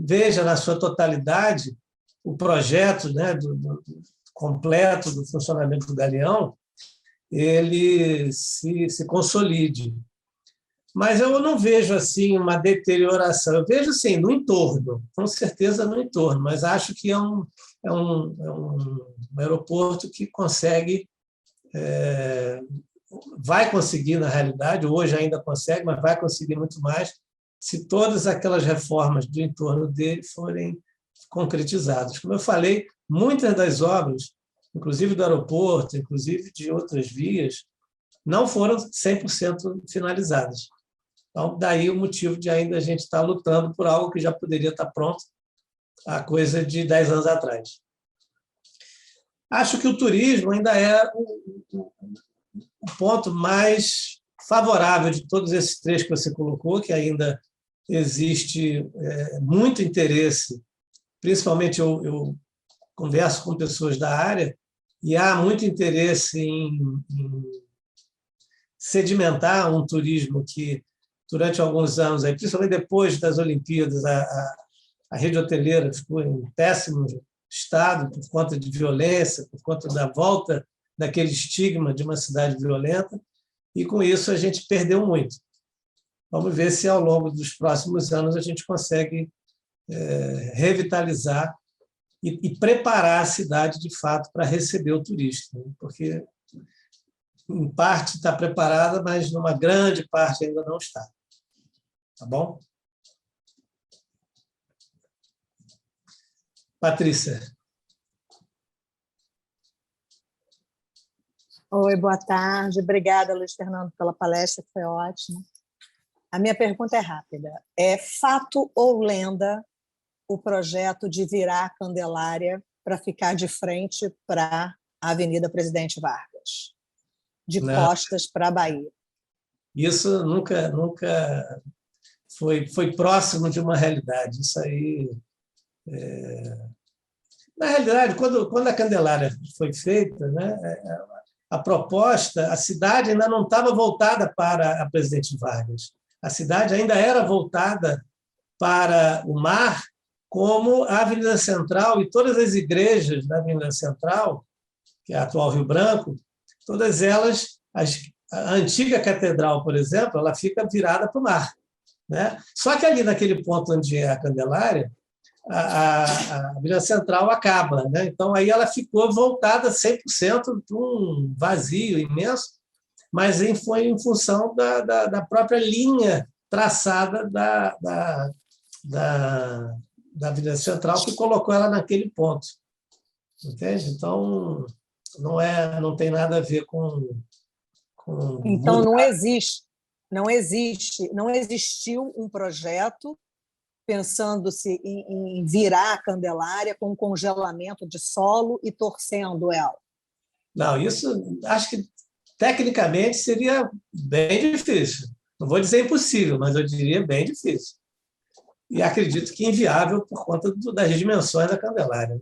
[SPEAKER 4] veja na sua totalidade o projeto, né, completo do funcionamento do Galeão, ele se consolide. Mas eu não vejo assim uma deterioração. Eu vejo sim no entorno, com certeza no entorno, mas acho que é um aeroporto que consegue vai conseguir, na realidade, hoje ainda consegue, mas vai conseguir muito mais se todas aquelas reformas do entorno dele forem concretizadas. Como eu falei, muitas das obras, inclusive do aeroporto, inclusive de outras vias, não foram 100% finalizadas. Então, daí o motivo de ainda a gente estar lutando por algo que já poderia estar pronto há coisa de 10 anos atrás. Acho que o turismo ainda é o ponto mais favorável de todos esses três que você colocou, que ainda existe muito interesse, principalmente eu converso com pessoas da área, e há muito interesse em sedimentar um turismo que, durante alguns anos, principalmente depois das Olimpíadas, a rede hoteleira ficou em péssimo estado por conta de violência, por conta da volta daquele estigma de uma cidade violenta, e, com isso, a gente perdeu muito. Vamos ver se, ao longo dos próximos anos, a gente consegue revitalizar e preparar a cidade, de fato, para receber o turista, né? Porque, em parte, está preparada, mas, numa grande parte, ainda não está. Tá bom? Patrícia.
[SPEAKER 5] Oi, boa tarde. Obrigada, Luiz Fernando, pela palestra, que foi ótima. A minha pergunta é rápida. É fato ou lenda o projeto de virar a Candelária para ficar de frente para a Avenida Presidente Vargas, de costas para a Bahia?
[SPEAKER 4] Isso nunca foi próximo de uma realidade. Isso aí... Na realidade, quando a Candelária foi feita, né, a proposta, a cidade ainda não estava voltada para a Presidente Vargas. A cidade ainda era voltada para o mar, como a Avenida Central e todas as igrejas da Avenida Central, que é a atual Rio Branco, todas elas, a antiga catedral, por exemplo, ela fica virada para o mar, né? Só que ali naquele ponto onde é a Candelária, a Avenida Central acaba, né? Então aí ela ficou voltada 100% para um vazio imenso, mas foi em função da própria linha traçada da Avenida Central, que colocou ela naquele ponto. Entende? Então, não tem nada a ver com
[SPEAKER 5] então, não existiu um projeto pensando-se em virar a Candelária com congelamento de solo e torcendo ela.
[SPEAKER 4] Não, isso acho que tecnicamente seria bem difícil. Não vou dizer impossível, mas eu diria bem difícil. E acredito que inviável por conta das dimensões da Candelária.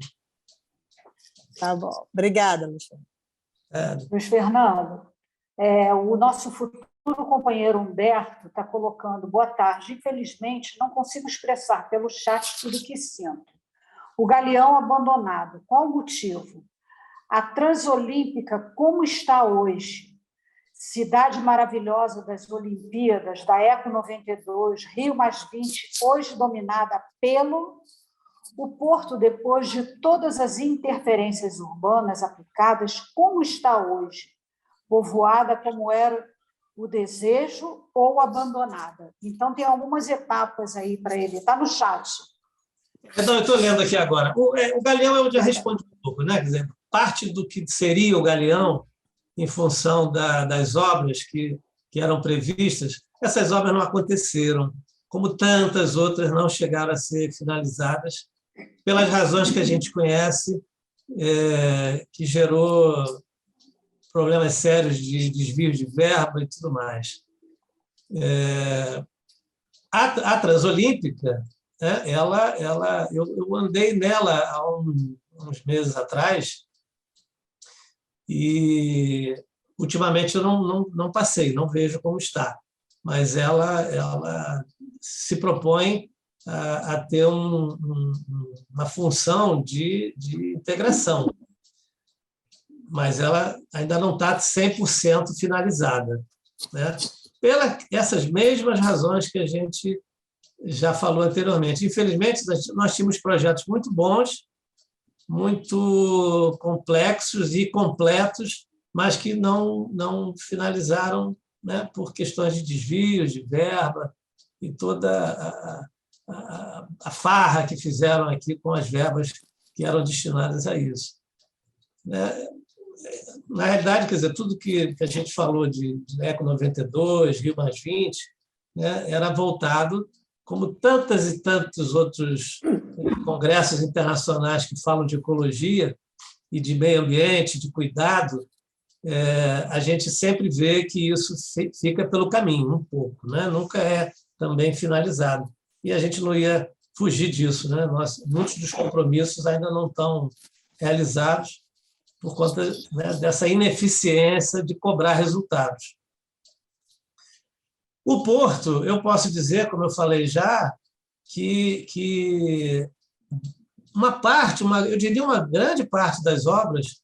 [SPEAKER 5] Tá bom. Obrigada, Luiz
[SPEAKER 3] Fernando. Luiz Fernando, o nosso futuro companheiro Humberto está colocando: boa tarde. Infelizmente, não consigo expressar pelo chat tudo o que sinto. O Galeão abandonado. Qual o motivo? A Transolímpica, como está hoje? Cidade maravilhosa das Olimpíadas, da Eco 92, Rio +20, hoje dominada pelo... O Porto, depois de todas as interferências urbanas aplicadas, como está hoje? Povoada como era o desejo ou abandonada? Então, tem algumas etapas aí para ele. Está no chat.
[SPEAKER 4] Então, eu estou lendo aqui agora. O Galeão eu já respondi um pouco, né? Quer dizer, parte do que seria o Galeão, em função das obras que eram previstas, essas obras não aconteceram, como tantas outras não chegaram a ser finalizadas, pelas razões que a gente conhece, que gerou problemas sérios de desvio de verba e tudo mais. A Transolímpica, eu andei nela há uns meses atrás, e ultimamente eu não passei, não vejo como está, mas ela se propõe a ter uma função de integração, mas ela ainda não está 100% finalizada, né? Essas mesmas razões que a gente já falou anteriormente. Infelizmente, nós tínhamos projetos muito bons, muito complexos e completos, mas que não finalizaram, né, por questões de desvios de verba e toda a farra que fizeram aqui com as verbas que eram destinadas a isso. Na realidade, quer dizer, tudo que a gente falou de ECO 92, Rio +20, né, era voltado, como tantas e tantos outros congressos internacionais que falam de ecologia e de meio ambiente, de cuidado, a gente sempre vê que isso fica pelo caminho, um pouco, né? Nunca é também finalizado. E a gente não ia fugir disso, né? Muitos dos compromissos ainda não estão realizados por conta, né, dessa ineficiência de cobrar resultados. O Porto, eu posso dizer, como eu falei já, que eu diria uma grande parte das obras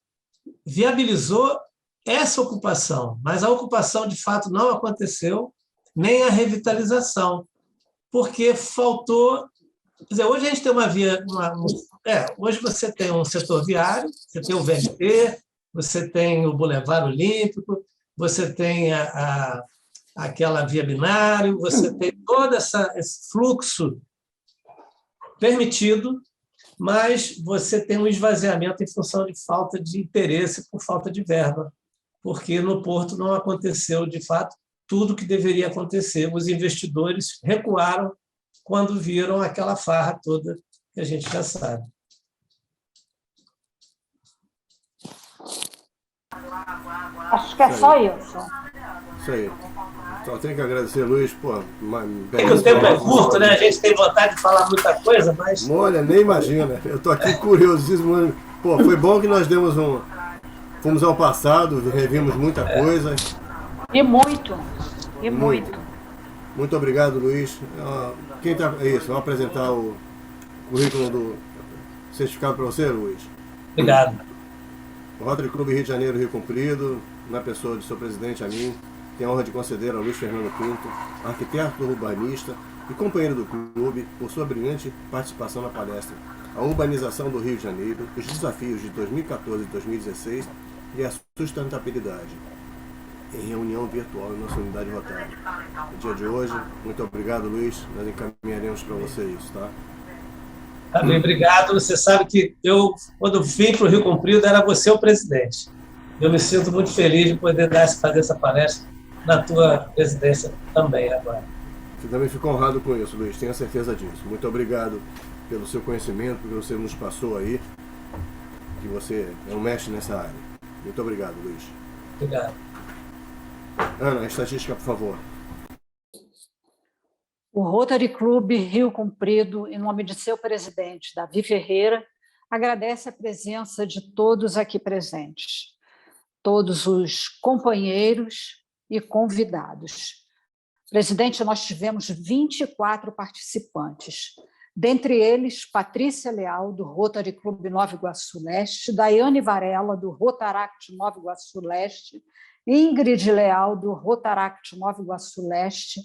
[SPEAKER 4] viabilizou essa ocupação, mas a ocupação, de fato, não aconteceu, nem a revitalização, porque faltou... Quer dizer, hoje a gente tem hoje você tem um setor viário, você tem o VLT, você tem o Boulevard Olímpico, você tem aquela via binário, você tem todo esse fluxo permitido, mas você tem um esvaziamento em função de falta de interesse por falta de verba, porque no Porto não aconteceu, de fato, tudo o que deveria acontecer. Os investidores recuaram quando viram aquela farra toda que a gente já sabe.
[SPEAKER 3] Acho que é só isso.
[SPEAKER 1] Isso aí. Só tenho que agradecer, Luiz. Pô,
[SPEAKER 4] que o tempo é curto, né? A gente tem vontade de falar muita coisa, mas...
[SPEAKER 1] Olha, nem imagina. Eu estou aqui curiosíssimo. Pô, foi bom que nós demos fomos ao passado, revimos muita coisa.
[SPEAKER 3] E muito. E muito.
[SPEAKER 1] Muito obrigado, Luiz. Isso, vou apresentar o currículo do certificado para você, Luiz.
[SPEAKER 4] Obrigado.
[SPEAKER 1] O Rotary Clube Rio de Janeiro, Rio Comprido, na pessoa de seu presidente, a mim, tem a honra de conceder ao Luiz Fernando Pinto, arquiteto urbanista e companheiro do clube, por sua brilhante participação na palestra A Urbanização do Rio de Janeiro, os desafios de 2014 e 2016 e a sustentabilidade, em reunião virtual em nossa unidade Rotary. No dia de hoje, muito obrigado, Luiz, nós encaminharemos para você isso, tá?
[SPEAKER 4] Também obrigado. Você sabe que quando vim para o Rio Comprido, era você o presidente. Eu me sinto muito feliz de poder fazer essa palestra na tua presidência também agora.
[SPEAKER 1] Você também ficou honrado com isso, Luiz, tenha certeza disso. Muito obrigado pelo seu conhecimento, que você nos passou aí, que você é um mestre nessa área. Muito obrigado, Luiz.
[SPEAKER 4] Obrigado.
[SPEAKER 1] Ana, a estatística, por favor.
[SPEAKER 3] O Rotary Clube Rio Comprido, em nome de seu presidente, Davi Ferreira, agradece a presença de todos aqui presentes, todos os companheiros e convidados. Presidente, nós tivemos 24 participantes, dentre eles Patrícia Leal, do Rotary Clube Nova Iguaçu Leste, Daiane Varela, do Rotaract Nova Iguaçu Leste, Ingrid Leal, do Rotaract Nova Iguaçu Leste,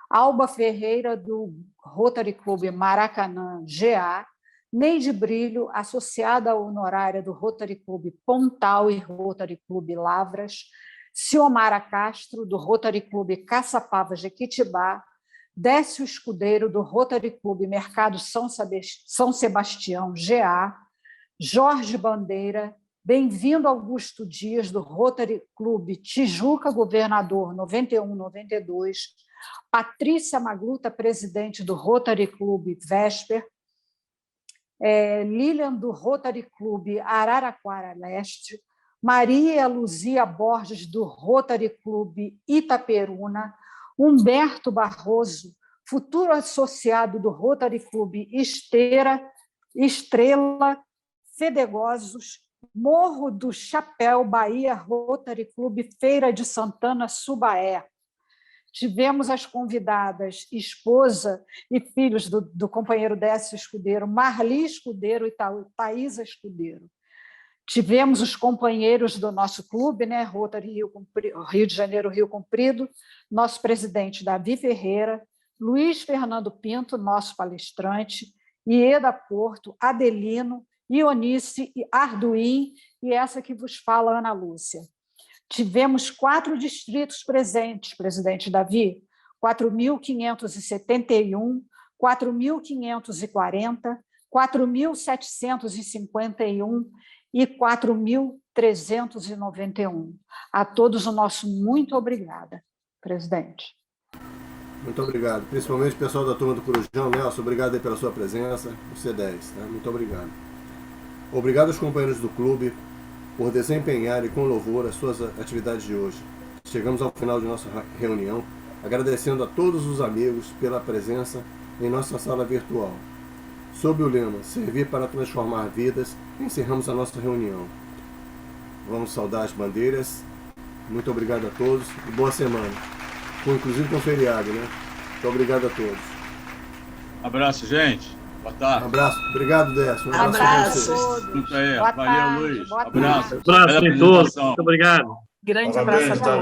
[SPEAKER 3] Alba Ferreira, do Rotary Clube Maracanã GA, Neide Brilho, associada honorária do Rotary Clube Pontal e Rotary Clube Lavras, Ciomara Castro, do Rotary Clube Caçapava Jequitibá, Décio Escudeiro, do Rotary Clube Mercado São Sebastião GA, Jorge Bandeira, Bem-vindo Augusto Dias, do Rotary Clube Tijuca Governador 91-92, Patrícia Magluta, presidente do Rotary Clube Vesper, Lilian, do Rotary Clube Araraquara Leste, Maria Luzia Borges, do Rotary Clube Itaperuna, Humberto Barroso, futuro associado do Rotary Clube Estrela, Fedegosos, Morro do Chapéu, Bahia, Rotary Clube Feira de Santana, Subaé. Tivemos as convidadas, esposa e filhos do companheiro Décio Escudeiro, Marli Escudeiro e Thaisa Escudeiro. Tivemos os companheiros do nosso clube, né, Rotary Rio de Janeiro, Rio Comprido, nosso presidente Davi Ferreira, Luiz Fernando Pinto, nosso palestrante, Ieda Porto, Adelino, Ionice, Arduim e essa que vos fala, Ana Lúcia. Tivemos 4 distritos presentes, presidente Davi, 4.571, 4.540, 4.751 e 4.391. A todos o nosso muito obrigada, presidente.
[SPEAKER 1] Muito obrigado. Principalmente o pessoal da turma do Corujão, Nelson, obrigado aí pela sua presença, o C10, tá? Muito obrigado. Obrigado aos companheiros do clube por desempenharem com louvor as suas atividades de hoje. Chegamos ao final de nossa reunião, agradecendo a todos os amigos pela presença em nossa sala virtual. Sob o lema Servir para Transformar Vidas, encerramos a nossa reunião. Vamos saudar as bandeiras. Muito obrigado a todos e boa semana. Inclusive com feriado, né? Muito obrigado a todos.
[SPEAKER 17] Abraço, gente. Boa tarde.
[SPEAKER 1] Abraço. Obrigado, Décio.
[SPEAKER 3] Abraço.
[SPEAKER 17] Junto aí.
[SPEAKER 3] Boa
[SPEAKER 17] Valeu,
[SPEAKER 3] tarde,
[SPEAKER 17] Luiz.
[SPEAKER 3] boa
[SPEAKER 17] Abraço.
[SPEAKER 13] Abraço em todos. Muito obrigado.
[SPEAKER 6] Grande abraço a todos.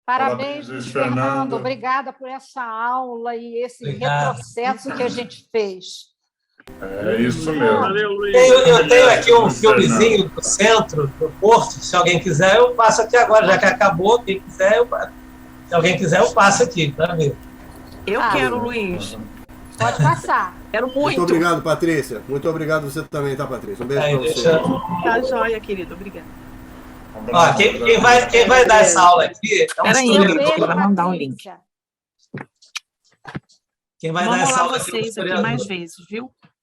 [SPEAKER 3] Parabéns, Luiz Fernando. Obrigada por essa aula e esse retrocesso que a gente fez.
[SPEAKER 18] É isso mesmo.
[SPEAKER 13] Valeu, Luiz.
[SPEAKER 4] Eu tenho aqui um filmezinho do centro, do Porto. Se alguém quiser, eu passo aqui agora, já que acabou. Quem quiser, se alguém quiser, eu passo aqui para ver.
[SPEAKER 6] Eu quero, Luiz.
[SPEAKER 3] Pode passar.
[SPEAKER 6] Quero muito.
[SPEAKER 1] Muito obrigado, Patrícia. Muito obrigado você também, tá, Patrícia? Um beijo para você.
[SPEAKER 6] Tá joia, querido. Obrigada.
[SPEAKER 4] Ó, quem vai dar essa aula aqui é um
[SPEAKER 6] estudante para mandar o link.
[SPEAKER 4] Quem vai
[SPEAKER 6] Vamos
[SPEAKER 4] dar essa
[SPEAKER 6] lá
[SPEAKER 4] aula
[SPEAKER 6] vocês aqui mais vezes, viu?